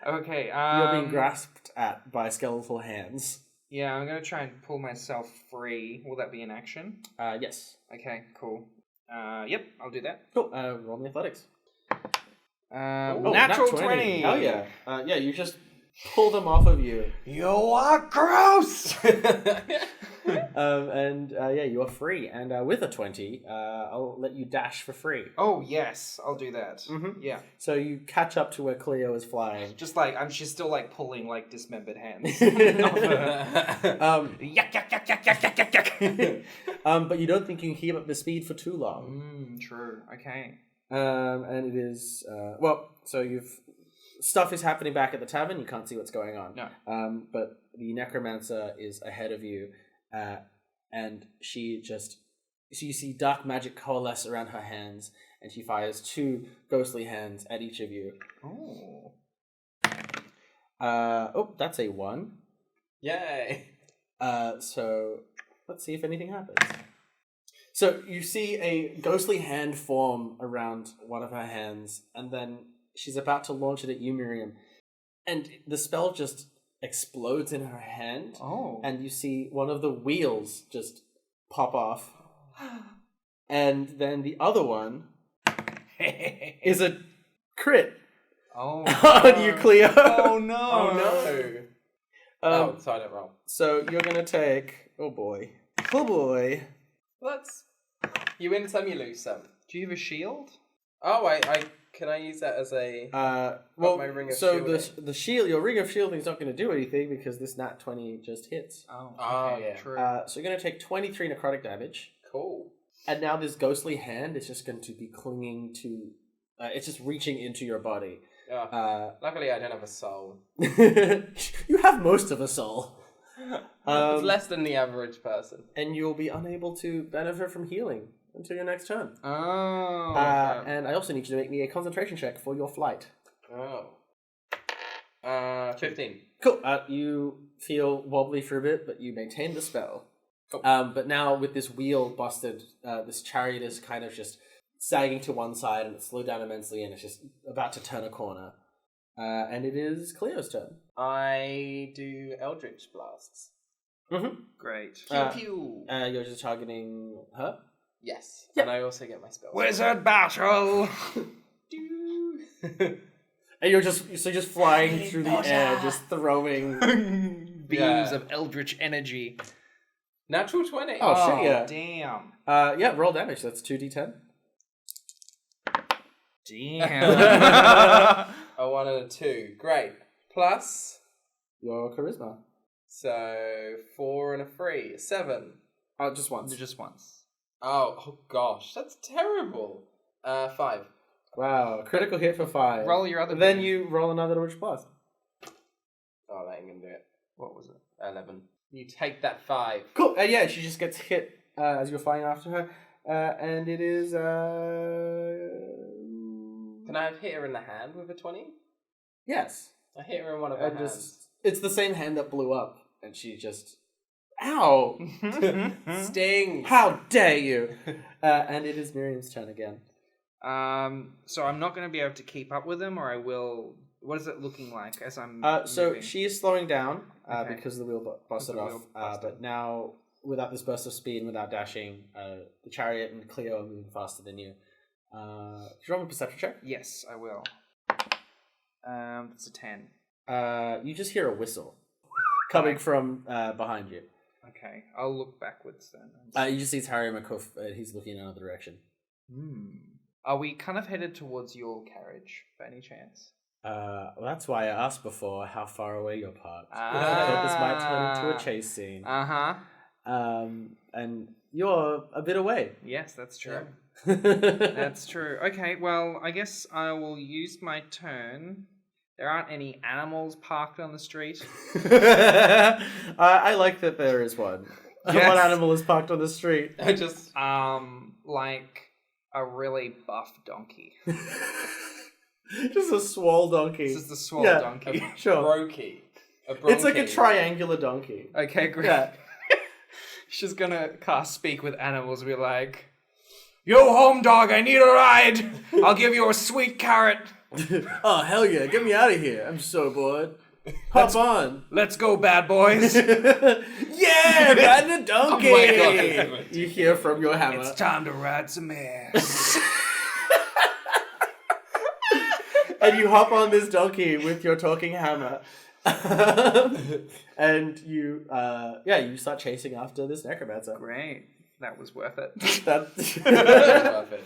Okay. You're being grasped at by skeletal hands. Yeah, I'm gonna try and pull myself free. Will that be an action? Yes. Okay, cool. Yep, I'll do that. Cool. Roll me athletics. Natural 20. Hell yeah. Yeah, you just pull them off of you. You are gross! Yeah, you are free. And with a 20, I'll let you dash for free. Oh yes, I'll do that. Mhm. Yeah, So you catch up to where Cleo is flying. just like she's still like pulling like dismembered hands. Yuck, yuck, yuck, yuck, yuck, yuck, yuck, yuck. But you don't think you can keep up the speed for too long. True. Okay. And it is, so stuff is happening back at the tavern. You can't see what's going on. No. But the necromancer is ahead of you, and so you see dark magic coalesce around her hands, and she fires 2 ghostly hands at each of you. That's a 1. Yay! So let's see if anything happens. So you see a ghostly hand form around one of her hands, and then she's about to launch it at you, Miriam, and the spell just explodes in her hand. And you see one of the wheels just pop off, and then the other one is a crit Oh. on you, Cleo. Oh no. Oh no! So I don't roll. So you're gonna take. Oh boy. You win some, you lose some. Do you have a shield? Oh, I can I use that as a my ring of so shielding? the shield, your ring of shielding is not going to do anything because this nat 20 just hits. Oh. Oh, Okay, yeah. True. So you're going to take 23 necrotic damage, Cool. and now this ghostly hand is just going to be clinging to. It's just reaching into your body. Luckily, I don't have a soul. You have most of a soul. It's less than the average person. And you'll be unable to benefit from healing until your next turn. Oh. And I also need you to make me a concentration check for your flight. Oh. 15. Cool. You feel wobbly for a bit, but you maintain the spell. Cool. But now with this wheel busted, this chariot is kind of just sagging to one side, and it's slowed down immensely, and it's just about to turn a corner. And it is Cleo's turn. I do Eldritch Blasts. Mm-hmm. Great. Pew. You're just targeting her? Yes. Yep. And I also get my spells. Wizard battle! And you're just flying through the air, just throwing Beams of eldritch energy. Natural 20. Oh, shit, yeah. Damn. Yeah, roll damage. That's 2d10. Damn. A 1 and a 2. Great. Plus, Your charisma. so 4 and a 3. 7. Oh, just once. Just once. Oh gosh, that's terrible. 5. Wow, critical hit for 5. Roll your other Then beam. you roll another Eldritch Blast. Oh, that ain't gonna do it. What was it? 11. You take that 5. Cool. Yeah, she just gets hit as you're flying after her. And it is... Can I hit her in the hand with a 20? Yes. I hit her in one of her And hands. it's the same hand that blew up. And she just... Ow! Sting. How dare you! And it is Miriam's turn again. So I'm not going to be able to keep up with him, or I will. What is it looking like as I'm? So moving? she is slowing down Okay. because the wheel busted The off. wheel busted. But now, without this burst of speed and without dashing, the chariot and Cleo are moving faster than you. Could you roll me a perception check? Yes, I will. That's a 10. You just hear a whistle coming from behind you. Okay, I'll look backwards then. You just see Harry McCuff. He's looking in another direction. Are we kind of headed towards your carriage, by any chance? Well, that's why I asked before how far away you're parked. I thought this might turn into a chase scene. And you're a bit away. Yes, that's true. That's true. Okay, well, I guess I will use my turn. There aren't any animals parked on the street. I like that there is one. Yes. One animal is parked on the street. I just... Like a really buff donkey. Just a swole donkey. This is the swole Yeah. donkey. Sure. Brokey. It's like a triangular donkey. Okay, great. Yeah. She's gonna cast Speak with Animals and be like, "Yo, home dog, I need a ride. I'll give you a sweet carrot. Oh, hell yeah. Get me out of here. I'm so bored. Hop on. Let's go, bad boys. Yeah, riding a donkey. Oh my God. You hear from your hammer. It's time to ride some ass." And you hop on this donkey with your talking hammer. And you, you start chasing after this necromancer. Great. That was worth it. Perfect.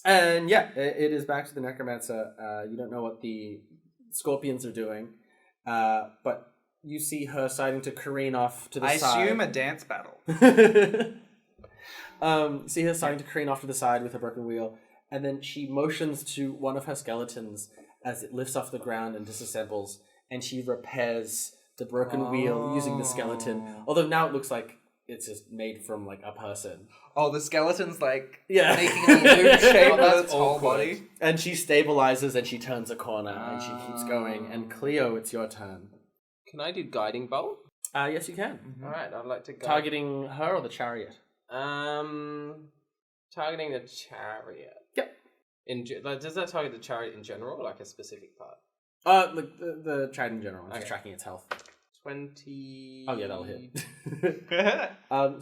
And yeah, it is back to the necromancer. You don't know what the scorpions are doing, but you see her starting to careen off to the I side. assume a dance battle. See her starting to careen off to the side with her broken wheel, and then she motions to one of her skeletons as it lifts off the ground and disassembles, and she repairs the broken wheel using the skeleton. Although now it looks like it's just made from like a person. Oh, the skeleton's like Yeah. making a loop shape Oh, with that's its whole awkward. body. And she stabilizes and she turns a corner and she keeps going. And Cleo, it's your turn. Can I do Guiding Bolt? Yes, you can. Alright, I'd like to guide... Targeting her or the chariot? Targeting the chariot. Yep. Does that target the chariot in general, or like a specific part? Like the chariot in general. It's just tracking its health. 20... Oh yeah, that'll hit.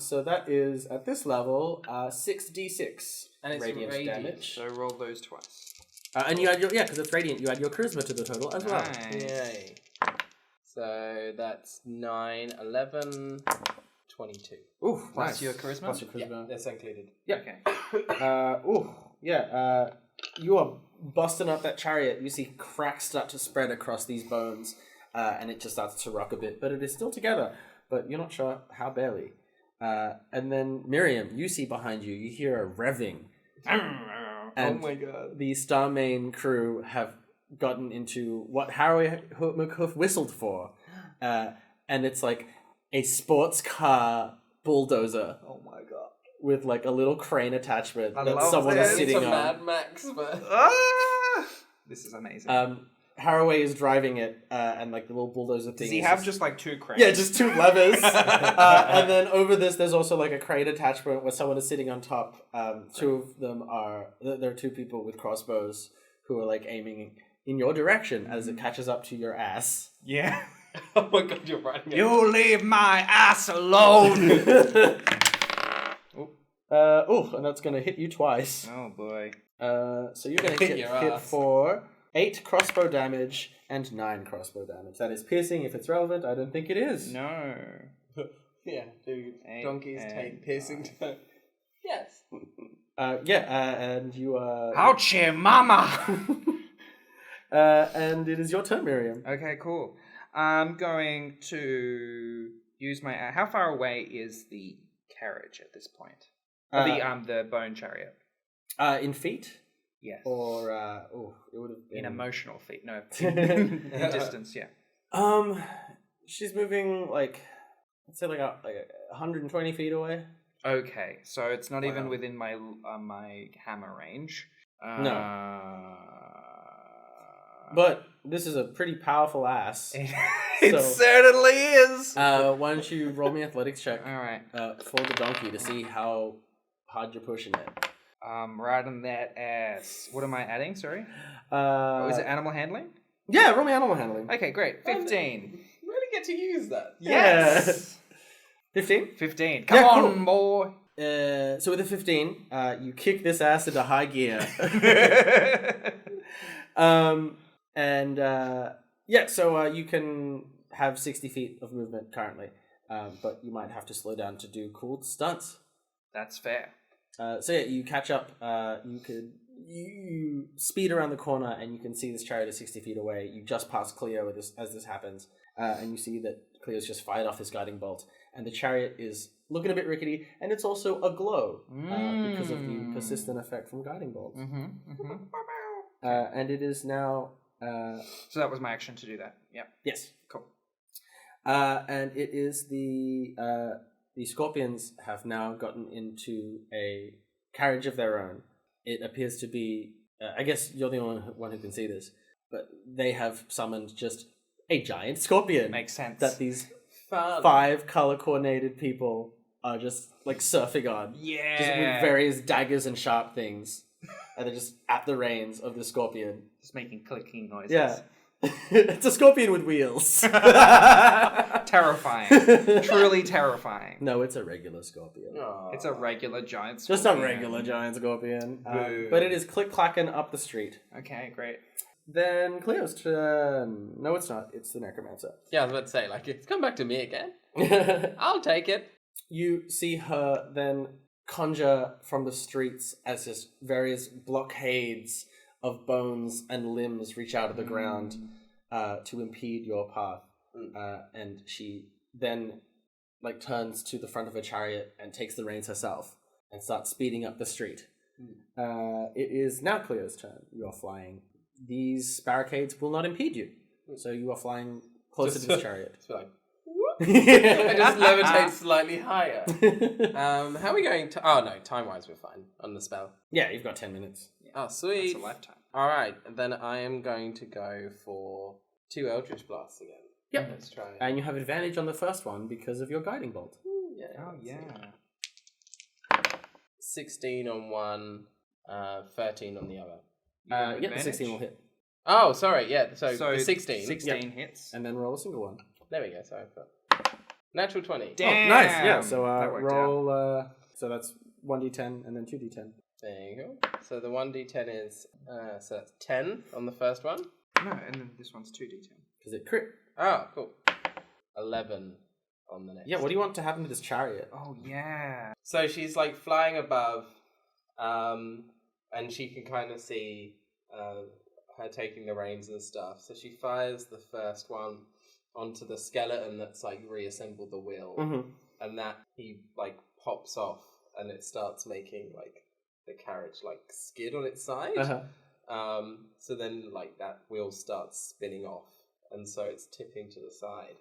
So that is, at this level, 6d6 And it's radiant radiant. damage. So roll those twice. And you add your, because it's radiant, you add your charisma to the total as well. Nice. Yay. So that's 9, 11, 22. Ooh, Plus nice. your charisma? Plus your Yeah, charisma. that's included. Okay. You are busting up that chariot. You see cracks start to spread across these bones, and it just starts to rock a bit, but it is still together, but you're not sure how barely. And then Miriam, you see behind you, you hear a revving. And oh my god. the Starmain crew have gotten into what Harry McHoof whistled for. And it's like a sports car bulldozer. Oh my god. With like a little crane attachment I that love someone this. is It's sitting a on. Mad Max, but... Ah! This is amazing. Haraway is driving it, and like the little bulldozer thing. Does he is have just like 2 cranes? Yeah, just 2 levers. And then over this, there's also like a crane attachment where someone is sitting on top. 2 of them are... There are 2 people with crossbows who are like aiming in your direction as it catches up to your ass. Yeah. Oh my god, you're riding it. You leave my ass alone! And that's going to hit you twice. Oh boy. So you're going to get Your hit ass. for 8 crossbow damage and 9 crossbow damage. That is piercing if it's relevant. I don't think it is. No. Yeah, do 8 donkeys and take piercing? Yes. And you are... Ouchie, mama! And it is your turn, Miriam. Okay, cool. I'm going to use my... how far away is the carriage at this point? The bone chariot. In feet? Yes. Or, it would have been... In emotional feet. No, in distance, yeah. She's moving, like, let's say, like 120 feet away. Okay, so it's not even within my my hammer range. No. But this is a pretty powerful ass. It So- certainly is! Why don't you roll me athletics check Alright. for the donkey to see how hard you're pushing it. Riding that ass. What am I adding, sorry? Is it animal handling? Yeah, roll me animal handling. Okay, great. 15. Really get to use that. Yes! 15? 15. Come Yeah, on, cool. boy! So with a 15, you kick this ass into high gear. So you can have 60 feet of movement currently, but you might have to slow down to do cool stunts. That's fair. You catch up. You speed around the corner, and you can see this chariot is 60 feet away. You just pass Cleo as this happens, and you see that Cleo's just fired off this guiding bolt, and the chariot is looking a bit rickety, and it's also aglow because of the persistent effect from guiding bolts. And it is now. So that was my action to do that. Yep. Yes. Cool. And it is the scorpions have now gotten into a carriage of their own. It appears to be, I guess you're the only one who can see this, but they have summoned just a giant scorpion. Makes sense. That these Fun. 5 color-coordinated people are just, like, surfing on. Yeah. Just with various daggers and sharp things. And they're just at the reins of the scorpion. Just making clicking noises. Yeah. It's a scorpion with wheels. Terrifying. Truly terrifying. No, it's a regular scorpion. Aw. It's a regular giant Just scorpion. a regular giant scorpion. Boo. But it is click-clacking up the street. Okay, great. Then Cleo's turn. No, it's not. It's the necromancer. Yeah, I was about to say, like, it's come back to me again. I'll take it. You see her then conjure from the streets as just various blockades of bones and limbs reach out of the ground to impede your path. And she then like turns to the front of her chariot and takes the reins herself and starts speeding up the street. It is now Cleo's turn. You are flying. These barricades will not impede you. So you are flying closer to this chariot. It's like, I just levitate slightly higher. How are we going to... Oh, no, time-wise we're fine on the spell. Yeah, you've got 10 minutes. Oh, sweet. That's a lifetime. All right, then I am going to go for 2 Eldritch Blasts again. Yep. Let's try it. And you have advantage on the first one because of your guiding bolt. Yeah, Oh, let's yeah. see. 16 on one, 13 on the other. Yeah, the 16 will hit. Oh, sorry, yeah, so the 16. 16 hits. And then roll a single one. There we go, sorry. Natural 20. Damn. Oh, nice. Yeah, so That worked roll... so that's 1d10 and then 2d10. There you go. So the 1d10 is... so that's 10 on the first one. No, and then this one's 2d10. Because it crit. Oh, cool. 11 on the next. Yeah, what do you want to happen to this chariot? Oh, yeah. So she's like flying above, and she can kind of see her taking the reins and stuff. So she fires the first one onto the skeleton that's like reassembled the wheel, and that he like pops off, and it starts making like the carriage like skid on its side. So then like that wheel starts spinning off, and so it's tipping to the side.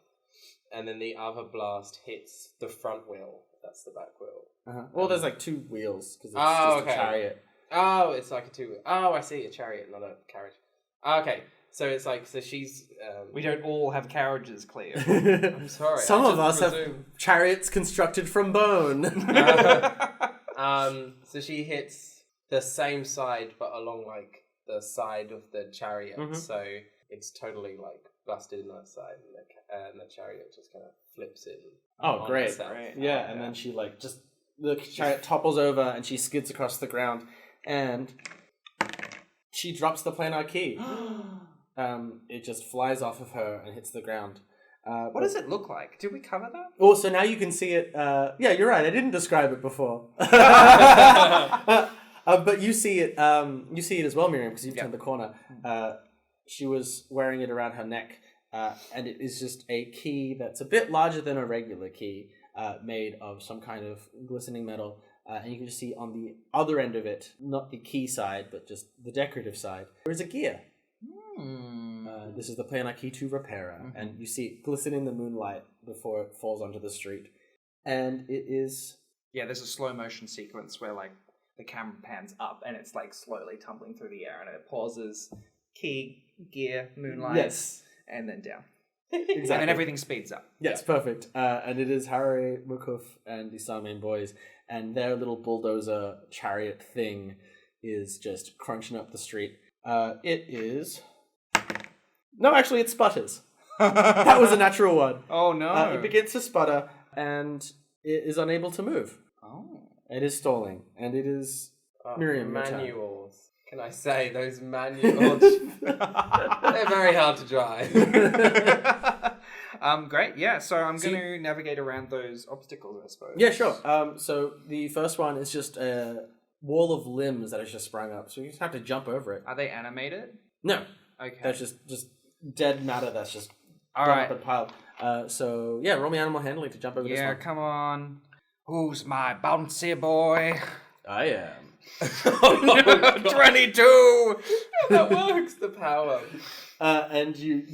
And then the other blast hits the front wheel. That's the back wheel. Well, there's like 2 wheels because it's Oh, just okay. a chariot. Oh, it's like a 2. Oh, I see, a chariot, not a carriage. Okay, So it's like, so she's. We don't all have carriages, Cleo. I'm sorry. Some I of us just have presume. chariots constructed from bone. So she hits the same side, but along like the side of the chariot. Mhm. So it's totally like busted in that side, and the chariot just kind of flips in. Oh, on great. itself. Yeah, and then she like just the chariot topples over and she skids across the ground and she drops the planar key. It just flies off of her and hits the ground. What does it look like? Did we cover that? Oh, so now you can see it. Yeah, you're right. I didn't describe it before. But you see it. You see it as well, Miriam, because you've turned the corner. She was wearing it around her neck, and it is just a key that's a bit larger than a regular key, made of some kind of glistening metal. And you can just see on the other end of it, not the key side, but just the decorative side, there is a gear. This is the Planar Key to Repaira, and you see it glisten in the moonlight before it falls onto the street. And it is... Yeah, there's a slow motion sequence where like the camera pans up and it's like slowly tumbling through the air and it pauses, key, gear, moonlight, Yes. and then down. Exactly. And then everything speeds up. Yes, perfect. And it is Harry, Mukuf, and the Starman boys, and their little bulldozer chariot thing is just crunching up the street. It is... No, actually, it sputters. That was a natural one. Oh no. It begins to sputter, and it is unable to move. Oh. It is stalling, and it is... Miriam, your turn. Manuals. Can I say those manuals? They're very hard to drive. Great, yeah, so I'm going to navigate around those obstacles, I suppose. Yeah, sure. So the first one is just a wall of limbs that has just sprung up, so you just have to jump over it. Are they animated? No, Okay. that's just dead matter that's just All gone right. up and piled. So yeah, roll me animal handling to jump over this Yeah, one. come on. Who's my bouncy boy? I am. 22! That works, the power. And you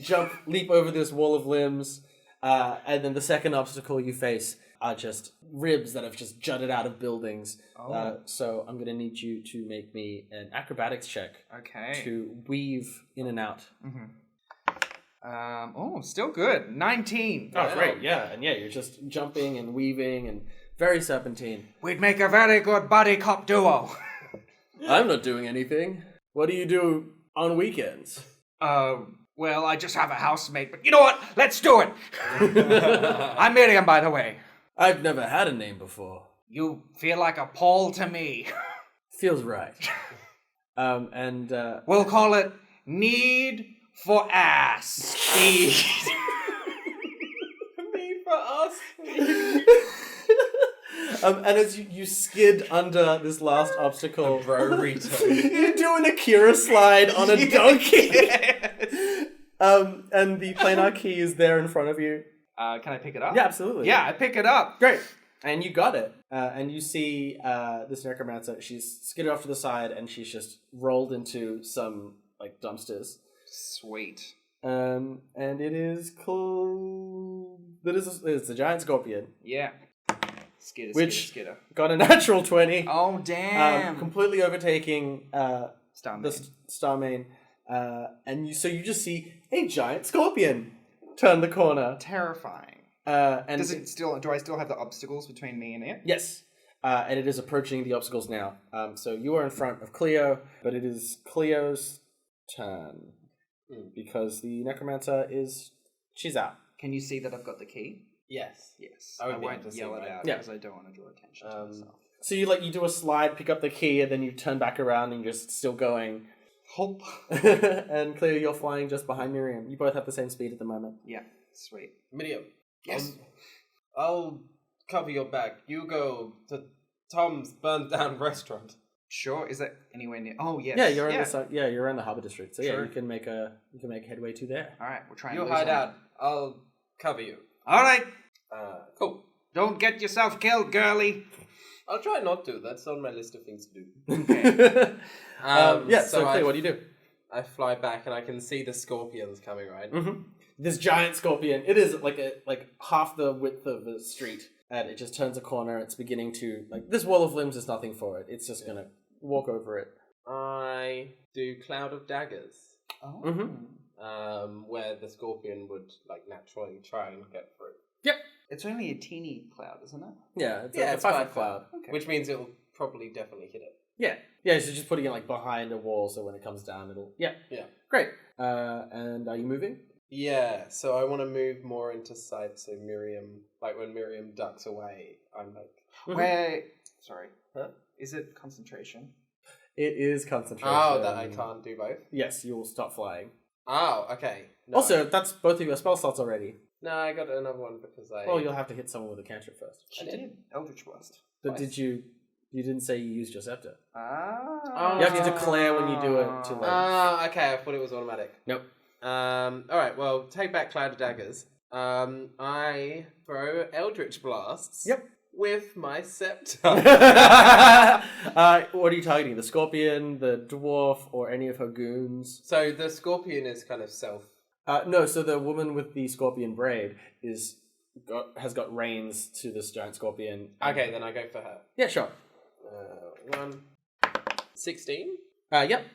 leap over this wall of limbs, and then the second obstacle you face are just ribs that have just jutted out of buildings. So I'm going to need you to make me an acrobatics check Okay. to weave in and out. Still good. 19. Oh, great, yeah. And yeah, you're just jumping and weaving and very serpentine. We'd make a very good buddy cop duo. I'm not doing anything. What do you do on weekends? Well, I just have a housemate, but you know what? Let's do it. I'm Miriam, by the way. I've never had a name before. You feel like a Paul to me. Feels right. We'll call it Need for Ass. Me for us. And as you skid under this last obstacle, Burrito. you're doing a Kira slide on a donkey. And the planar key is there in front of you. Can I pick it up? Yeah, absolutely. Yeah, I pick it up. Great. And you got it. And you see this necromancer, she's skidded off to the side and she's just rolled into some like dumpsters. Sweet. And it is cool. It's a giant scorpion. Yeah. Skidder, Which- skidder. Got a natural 20. Oh, damn. Completely overtaking Starman. the Starman. And you just see a giant scorpion turn the corner. Terrifying. And Do I still have the obstacles between me and it? yes. And it is approaching the obstacles now. So you are in front of Cleo, but it is Cleo's turn. Because the necromancer she's out. Can you see that I've got the key? Yes. Yes. I I would be won't able to yell see it mine. out Yeah. because I don't want to draw attention to myself. So you do a slide, pick up the key, and then you turn back around and you're just still going. Hope. And Cleo, you're flying just behind Miriam. You both have the same speed at the moment. Yeah, sweet. Miriam. Yes. I'll cover your back. You go to Tom's burnt down restaurant. Sure. Is that anywhere near? Oh, yes. Yeah, you're on the side. Yeah, you're in the Harbor District. So yeah, Sure. you can make headway to there. All right, we'll try and You lose hide one. out. I'll cover you. All right. Cool. Don't get yourself killed, girly. I'll try not to. That's on my list of things to do. Yeah. So Cleo, what do you do? I fly back and I can see the scorpions coming, right? This giant scorpion. It is like half the width of the street, and it just turns a corner. It's beginning to this wall of limbs is nothing for it. It's just gonna walk over it. I do Cloud of Daggers. Oh. where the scorpion would like naturally try and get through. Yep. It's only a teeny cloud, isn't it? Yeah, it's Yeah, like it's a 5 5 foot cloud. Okay. Which means it'll probably definitely hit it. Yeah. Yeah, so just putting it like behind a wall so when it comes down it'll... Yeah. Yeah. Great. And are you moving? Yeah, so I want to move more into sight so Miriam, like when Miriam ducks away, I'm like... Where? Sorry. Huh? Is it concentration? It is concentration. Oh, that I can't do both? Yes, you will stop flying. Oh, okay. No. Also, that's both of your spell slots already. No, I got another one because I... Well, you'll have to hit someone with a cantrip first. She did. Eldritch Blast. But did you... You didn't say you used your scepter. Ah. You have to declare when you do it to like... Ah, okay, I thought it was automatic. Nope. Alright, well, take back Cloud of Daggers. I throw Eldritch Blasts. Yep. With my scepter. What are you targeting? The scorpion, the dwarf, or any of her goons? So the scorpion is kind of self... No, so the woman with the scorpion braid has got reins to this giant scorpion. Okay, then I go for her. Yeah, sure. 16? Yep.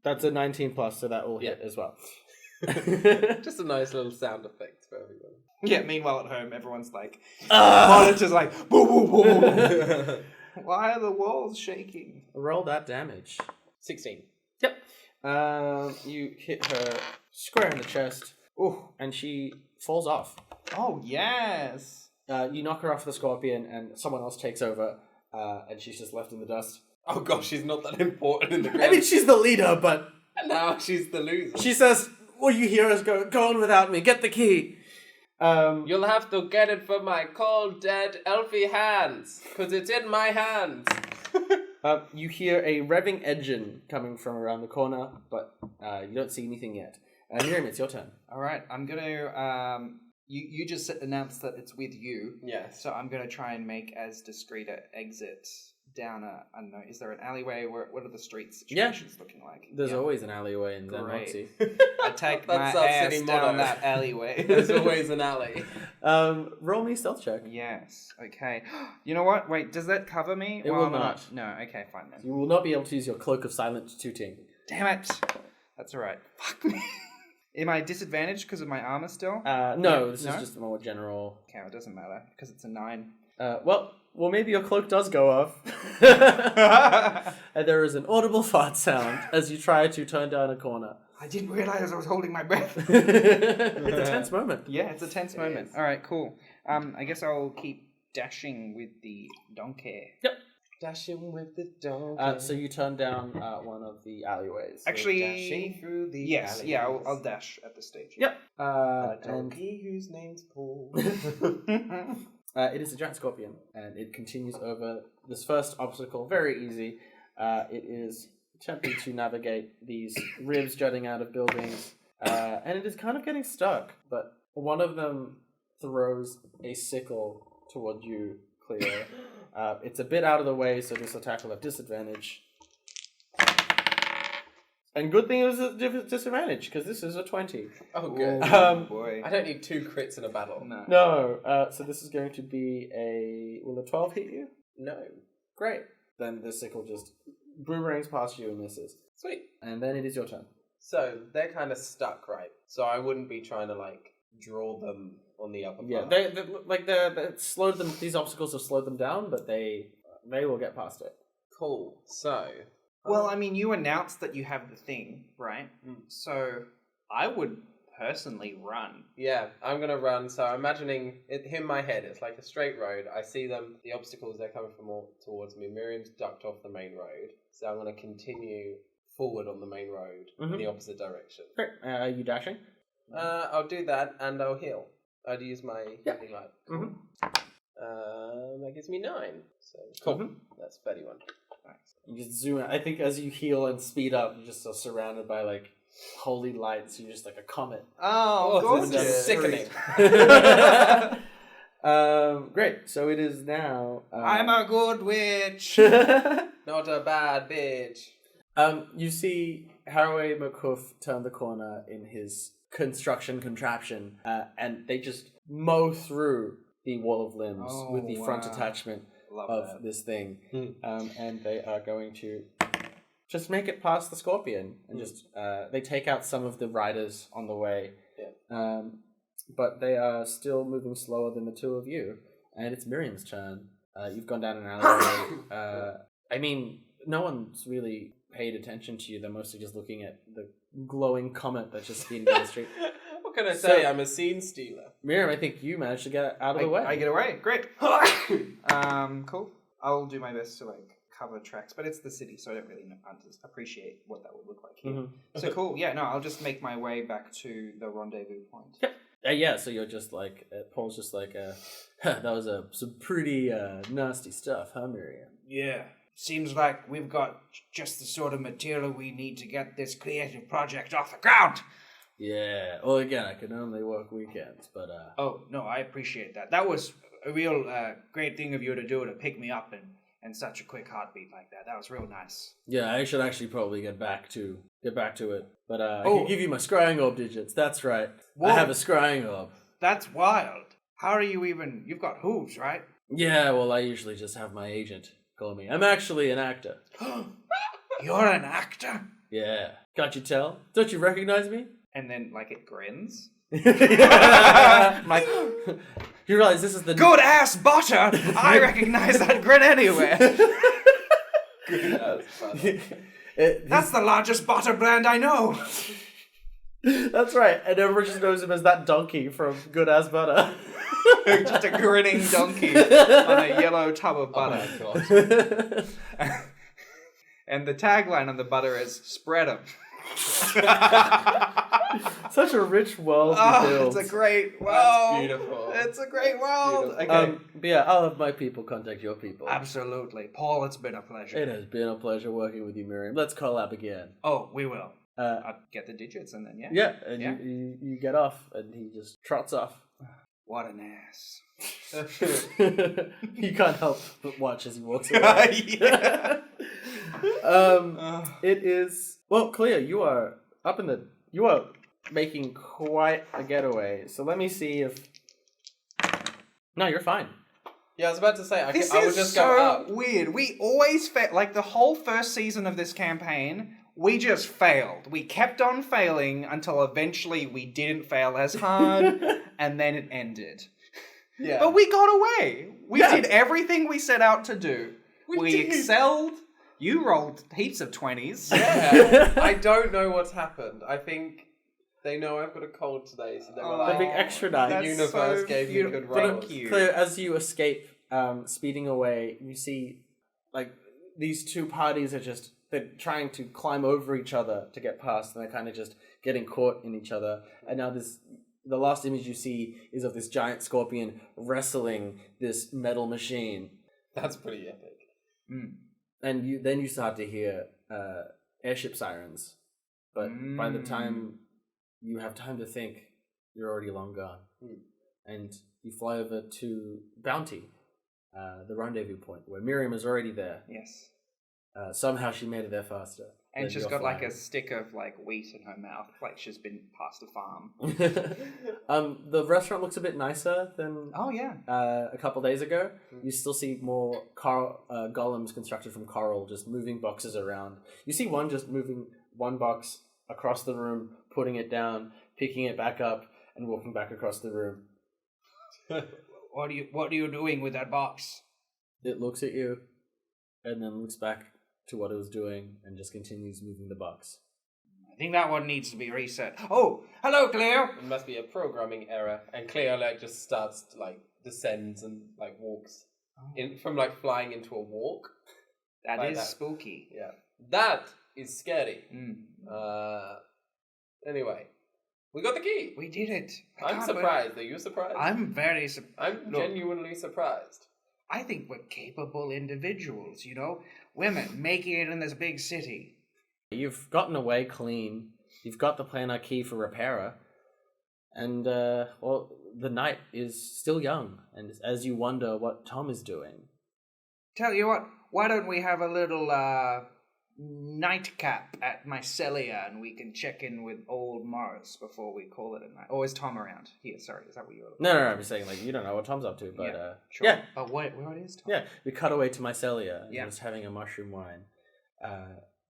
That's a 19 plus, so that will hit as well. Just a nice little sound effect for everyone. Yeah, meanwhile at home, everyone's like, monitors like, boo, boo, boo. Why are the walls shaking? Roll that damage. 16. Yep. You hit her square in the chest. Ooh, and she falls off. Oh, yes. You knock her off the scorpion, and someone else takes over, and she's just left in the dust. Oh gosh, she's not that important in the grand... I mean, she's the leader, but... And now she's the loser. She says, well, you heroes go on without me. Get the key. You'll have to get it from my cold, dead, elfy hands, because it's in my hands. You hear a revving engine coming from around the corner, but you don't see anything yet. Miriam, it's your turn. All right, I'm going to... You just announced that it's with you. Yes. So I'm going to try and make as discreet an exit down I don't know, is there an alleyway? What are the street situations looking like? There's always an alleyway in Great. xan'moxie. I take my That's our ass city down motto. that alleyway. There's always an alley. Roll me stealth check. Yes, okay. You know what? Wait, does that cover me? It while will I'm not. No, okay, fine then. You will not be able to use your cloak of silent tooting. Damn it! That's alright. Fuck me. Am I disadvantaged because of my armor still? No, this No? is just a more general... Okay, well, it doesn't matter because it's a 9. Well, maybe your cloak does go off. And there is an audible fart sound as you try to turn down a corner. I didn't realize I was holding my breath. It's a tense moment. Yeah, it's a tense moment. All right, cool. I guess I'll keep dashing with the donkey. Yep. Dashing with the donkey. So you turn down one of the alleyways. Actually, dashing through the yes, yeah, alleys. I'll dash at this stage. Yep. A And donkey whose name's Paul. it is a giant scorpion, and it continues over this first obstacle. Very easy. It is attempting to navigate these ribs jutting out of buildings, and it is kind of getting stuck. But one of them throws a sickle toward you, Cleo. It's a bit out of the way, so this attack will have disadvantage. And good thing it was a disadvantage, because this is a 20. Oh, good. Boy. I don't need 2 crits in a battle. No, so this is going to be will a 12 hit you? No. Great. Then the sickle just boomerangs past you and misses. Sweet. And then it is your turn. So, they're kind of stuck, right? So I wouldn't be trying to, like, draw them on the upper Yeah, part. they slowed them. These obstacles have slowed them down, but they will get past it. Cool. So... Well, I mean, you announced that you have the thing, right? So I would personally run. Yeah, I'm going to run. So I'm imagining it in my head. It's like a straight road. I see them, the obstacles, they're coming from all towards me. Miriam's ducked off the main road. So I'm going to continue forward on the main road in the opposite direction. Great. Are you dashing? I'll do that and I'll heal. I'd use my healing light. Mhm. That gives me 9. So cool. That's 31. Nice. You just zoom out. I think as you heal and speed up, you're just so surrounded by like holy lights. You're just like a comet. Oh, this is sickening. Great. So it is now. I'm a good witch. Not a bad bitch. You see Haraway McHoof turn the corner in his construction contraption, and they just mow through the wall of limbs with the front attachment Love of that. this thing. And they are going to just make it past the scorpion and just they take out some of the riders on the way. Yeah. But they are still moving slower than the two of you, and it's Miriam's turn. You've gone down an alleyway. I mean, no one's really paid attention to you. They're mostly just looking at the glowing comet that's just speeding down the street. What can I say? I'm a scene stealer. Miriam, I think you managed to get out of the way. I get away. Great. Cool. I'll do my best to like cover tracks, but it's the city, so I don't really appreciate what that would look like here. Mm-hmm. So cool. Yeah. No, I'll just make my way back to the rendezvous point. Yep. Yeah, so you're just like, Paul's just like, that was some pretty nasty stuff, huh, Miriam? Yeah. Seems like we've got just the sort of material we need to get this creative project off the ground. Yeah. Well, again, I can only work weekends, but... Oh, no, I appreciate that. That was a real great thing of you to do, to pick me up in such a quick heartbeat like that. That was real nice. Yeah, I should actually probably get back to it. But I can give you my scrying orb digits. That's right. Whoa. I have a scrying orb. That's wild. How are you even... You've got hooves, right? Yeah, well, I usually just have my agent call me. I'm actually an actor. You're an actor? Yeah. Can't you tell? Don't you recognize me? And then like it grins. Like, you realize this is the... Good ass butter! I recognize that grin anywhere. That's the largest butter brand I know. That's right, and everyone just knows him as that donkey from Good As Butter. Just a grinning donkey on a yellow tub of butter. Oh my God. And the tagline on the butter is "Spread 'em." Such a rich world you build. It's a great world. That's beautiful. It's a great world. Okay. But yeah, I'll have my people contact your people. Absolutely. Paul, it's been a pleasure. It has been a pleasure working with you, Miriam. Let's collab again. Oh, we will. I'll get the digits and then Yeah, and you get off, and he just trots off. What an ass. You can't help but watch as he walks away. It is... Well, Cleo, you are you are making quite a getaway. So let me see if... No, you're fine. Yeah, I was about to say, I would just so go up. weird. We always like the whole first season of this campaign. We just failed. We kept on failing until eventually we didn't fail as hard, and then it ended. Yeah. But we got away. We did everything we set out to do. We did. excelled. You rolled heaps of 20s. Yeah. I don't know what's happened. I think they know I've got a cold today, so they were like, They're being extra nice. the universe gave you good rolls. Thank you. Cleo, as you escape, speeding away, you see, like, these two parties are just... They're trying to climb over each other to get past, and they're kind of just getting caught in each other. And now the last image you see is of this giant scorpion wrestling this metal machine. That's pretty epic. And then you start to hear airship sirens. But by the time you have time to think, you're already long gone. And you fly over to Bounty, the rendezvous point, where Miriam is already there. Yes. Somehow she made it there faster. And than she's you're got like flying. a stick of like wheat in her mouth, like she's been past a farm. The restaurant looks a bit nicer than Oh yeah. a couple days ago. You still see more golems constructed from coral just moving boxes around. You see one just moving one box across the room, putting it down, picking it back up, and walking back across the room. What are you doing with that box? It looks at you, and then looks back to what it was doing, and just continues moving the box. I think that one needs to be reset. Oh, hello, Cleo. It must be a programming error. And Cleo like just starts to, like, descends and like walks from like flying into a walk. That Like is that. spooky. Yeah, that is scary. Mm. Anyway, we got the key. We did it. I'm surprised. Are you surprised? I'm very surprised. I'm genuinely surprised. I think we're capable individuals, you know? Women making it in this big city. You've gotten away clean. You've got the Planar Key for Repaira. And, well, the night is still young. And as you wonder what Tom is doing... Tell you what, why don't we have a little nightcap at Mycelia and we can check in with old Morris before we call it a night. Or is Tom around? Here, sorry, is that what you were looking No, I'm just saying, like, you don't know what Tom's up to, but, Sure. yeah. But where it is, Tom? Yeah, we cut away to Mycelia, and Yeah. just having a mushroom wine.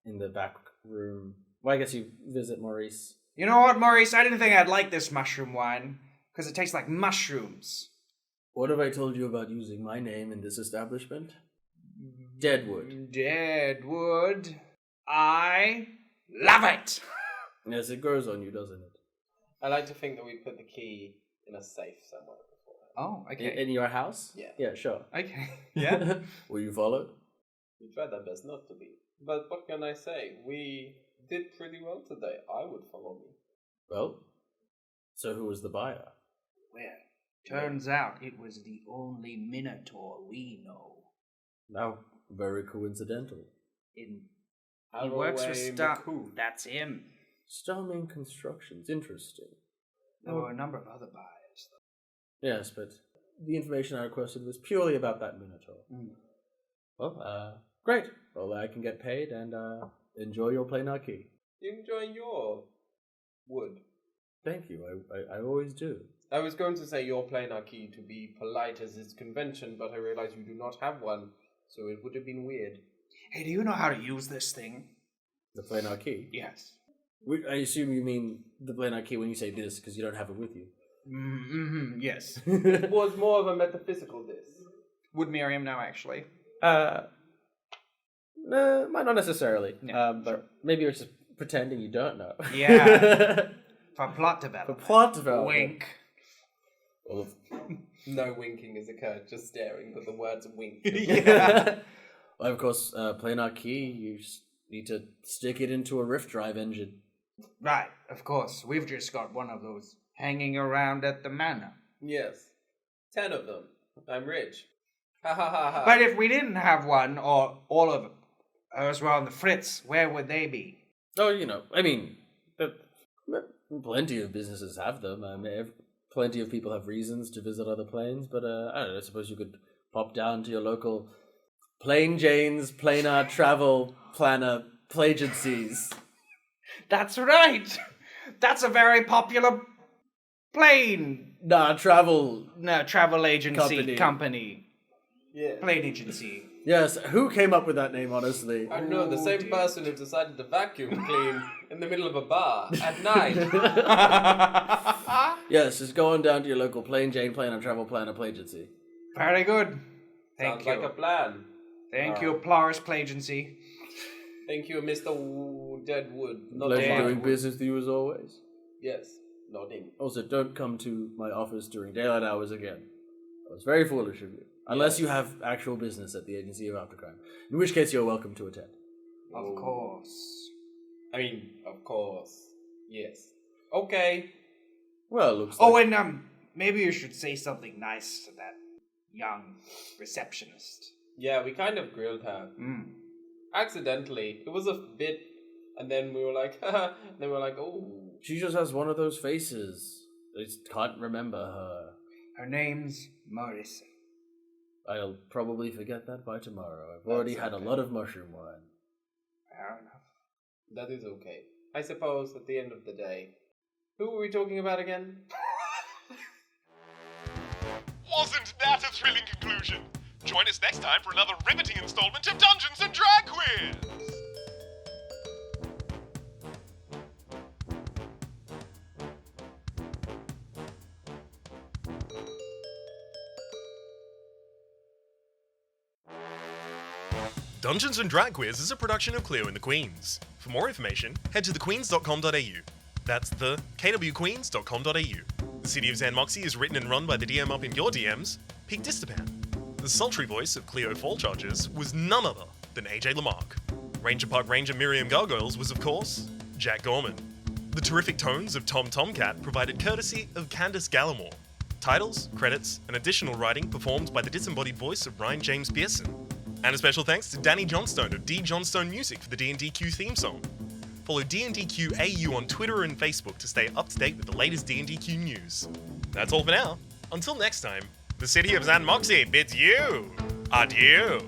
in the back room. Well, I guess you visit Maurice. You know what, Maurice? I didn't think I'd like this mushroom wine, because it tastes like mushrooms. What have I told you about using my name in this establishment? Deadwood. Deadwood. I love it! Yes, it grows on you, doesn't it? I like to think that we put the key in a safe somewhere before. Oh, okay. In your house? Yeah. Yeah, sure. Okay. Yeah. Were you followed? We tried our best not to be. But what can I say? We did pretty well today. I would follow me. Well, so who was the buyer? Well, turns out it was the only Minotaur we know. Now, very coincidental. He Arrow works for away, Star... McCoo. That's him. Starman Constructions, interesting. There were a number of other buyers, though. Yes, but the information I requested was purely about that Minotaur. Mm. Well, great. Well, I can get paid and enjoy your Planar Key. Enjoy your wood. Thank you. I always do. I was going to say your planar key to be polite as is convention, but I realize you do not have one, so it would have been weird. Hey, do you know how to use this thing? The Planar Key? Yes. I assume you mean the Planar Key when you say this, because you don't have it with you. Mm-hmm, yes. It was more of a metaphysical diss. Would Miriam know, actually? No, not necessarily. Yeah, but maybe you're just pretending you don't know. Yeah. For plot For development. plot development. Wink. Well, No winking has occurred, just staring with the words wink. Yeah. well, of course, Planar Key, you just need to stick it into a rift drive engine. Right, of course. We've just got one of those hanging around at the manor. Yes. 10 of them. I'm rich. Ha ha ha ha. But if we didn't have one, or all of us were on the fritz, where would they be? Oh, I mean, plenty of businesses have them. I mean, plenty of people have reasons to visit other planes, but I don't know, I suppose you could pop down to your local Plain Jane's Planar Travel Planner Plagencies. That's right! That's a very popular plane. Travel. No, travel agency company. Yeah. Plane agency. Yes, who came up with that name, honestly? I know, the Oh, same dear. person who decided to vacuum clean in the middle of a bar at night. Yes, just go on down to your local Plain Jane Planar Travel Planner Plagency. Very good. Thank Sounds you. like a plan. Thank you, Plars Plagency. Thank you, Mr. Deadwood. Not Pleasure Deadwood. doing business with you as always. Yes, nodding. Also, don't come to my office during daylight hours again. That was very foolish of you. Unless you have actual business at the Agency of Aftercrime. In which case, you're welcome to attend. Of course. I mean, of course. Yes. Okay. Well, it looks Oh, like... and maybe you should say something nice to that young receptionist. Yeah, we kind of grilled her. Mm. Accidentally. It was a bit, and then we were like, haha, and then we were like, oh. She just has one of those faces. I just can't remember her. Her name's Marissa. I'll probably forget that by tomorrow. I've already had a lot of mushroom wine. Fair enough. That is okay. I suppose at the end of the day. Who were we talking about again? Wasn't that a thrilling conclusion? Join us next time for another riveting installment of Dungeons and Drag Quiz! Dungeons and Drag Quiz is a production of Cleo and the Queens. For more information, head to thequeens.com.au. That's the kwqueens.com.au. The City of xan'moxie is written and run by the DM up in your DMs, Pete Distapan. The sultry voice of Cleo Fall Charges was none other than AJ Lamarck. Ranger Park Ranger Miriam Gargoyles was, of course, Jack Gorman. The terrific tones of Tom Tomcat provided courtesy of Candace Gallimore. Titles, credits, and additional writing performed by the disembodied voice of Ryan James Pearson. And a special thanks to Danny Johnstone of D Johnstone Music for the D&DQ theme song. Follow D&DQ AU on Twitter and Facebook to stay up to date with the latest D&DQ news. That's all for now. Until next time, the City of xan'moxie bids you adieu.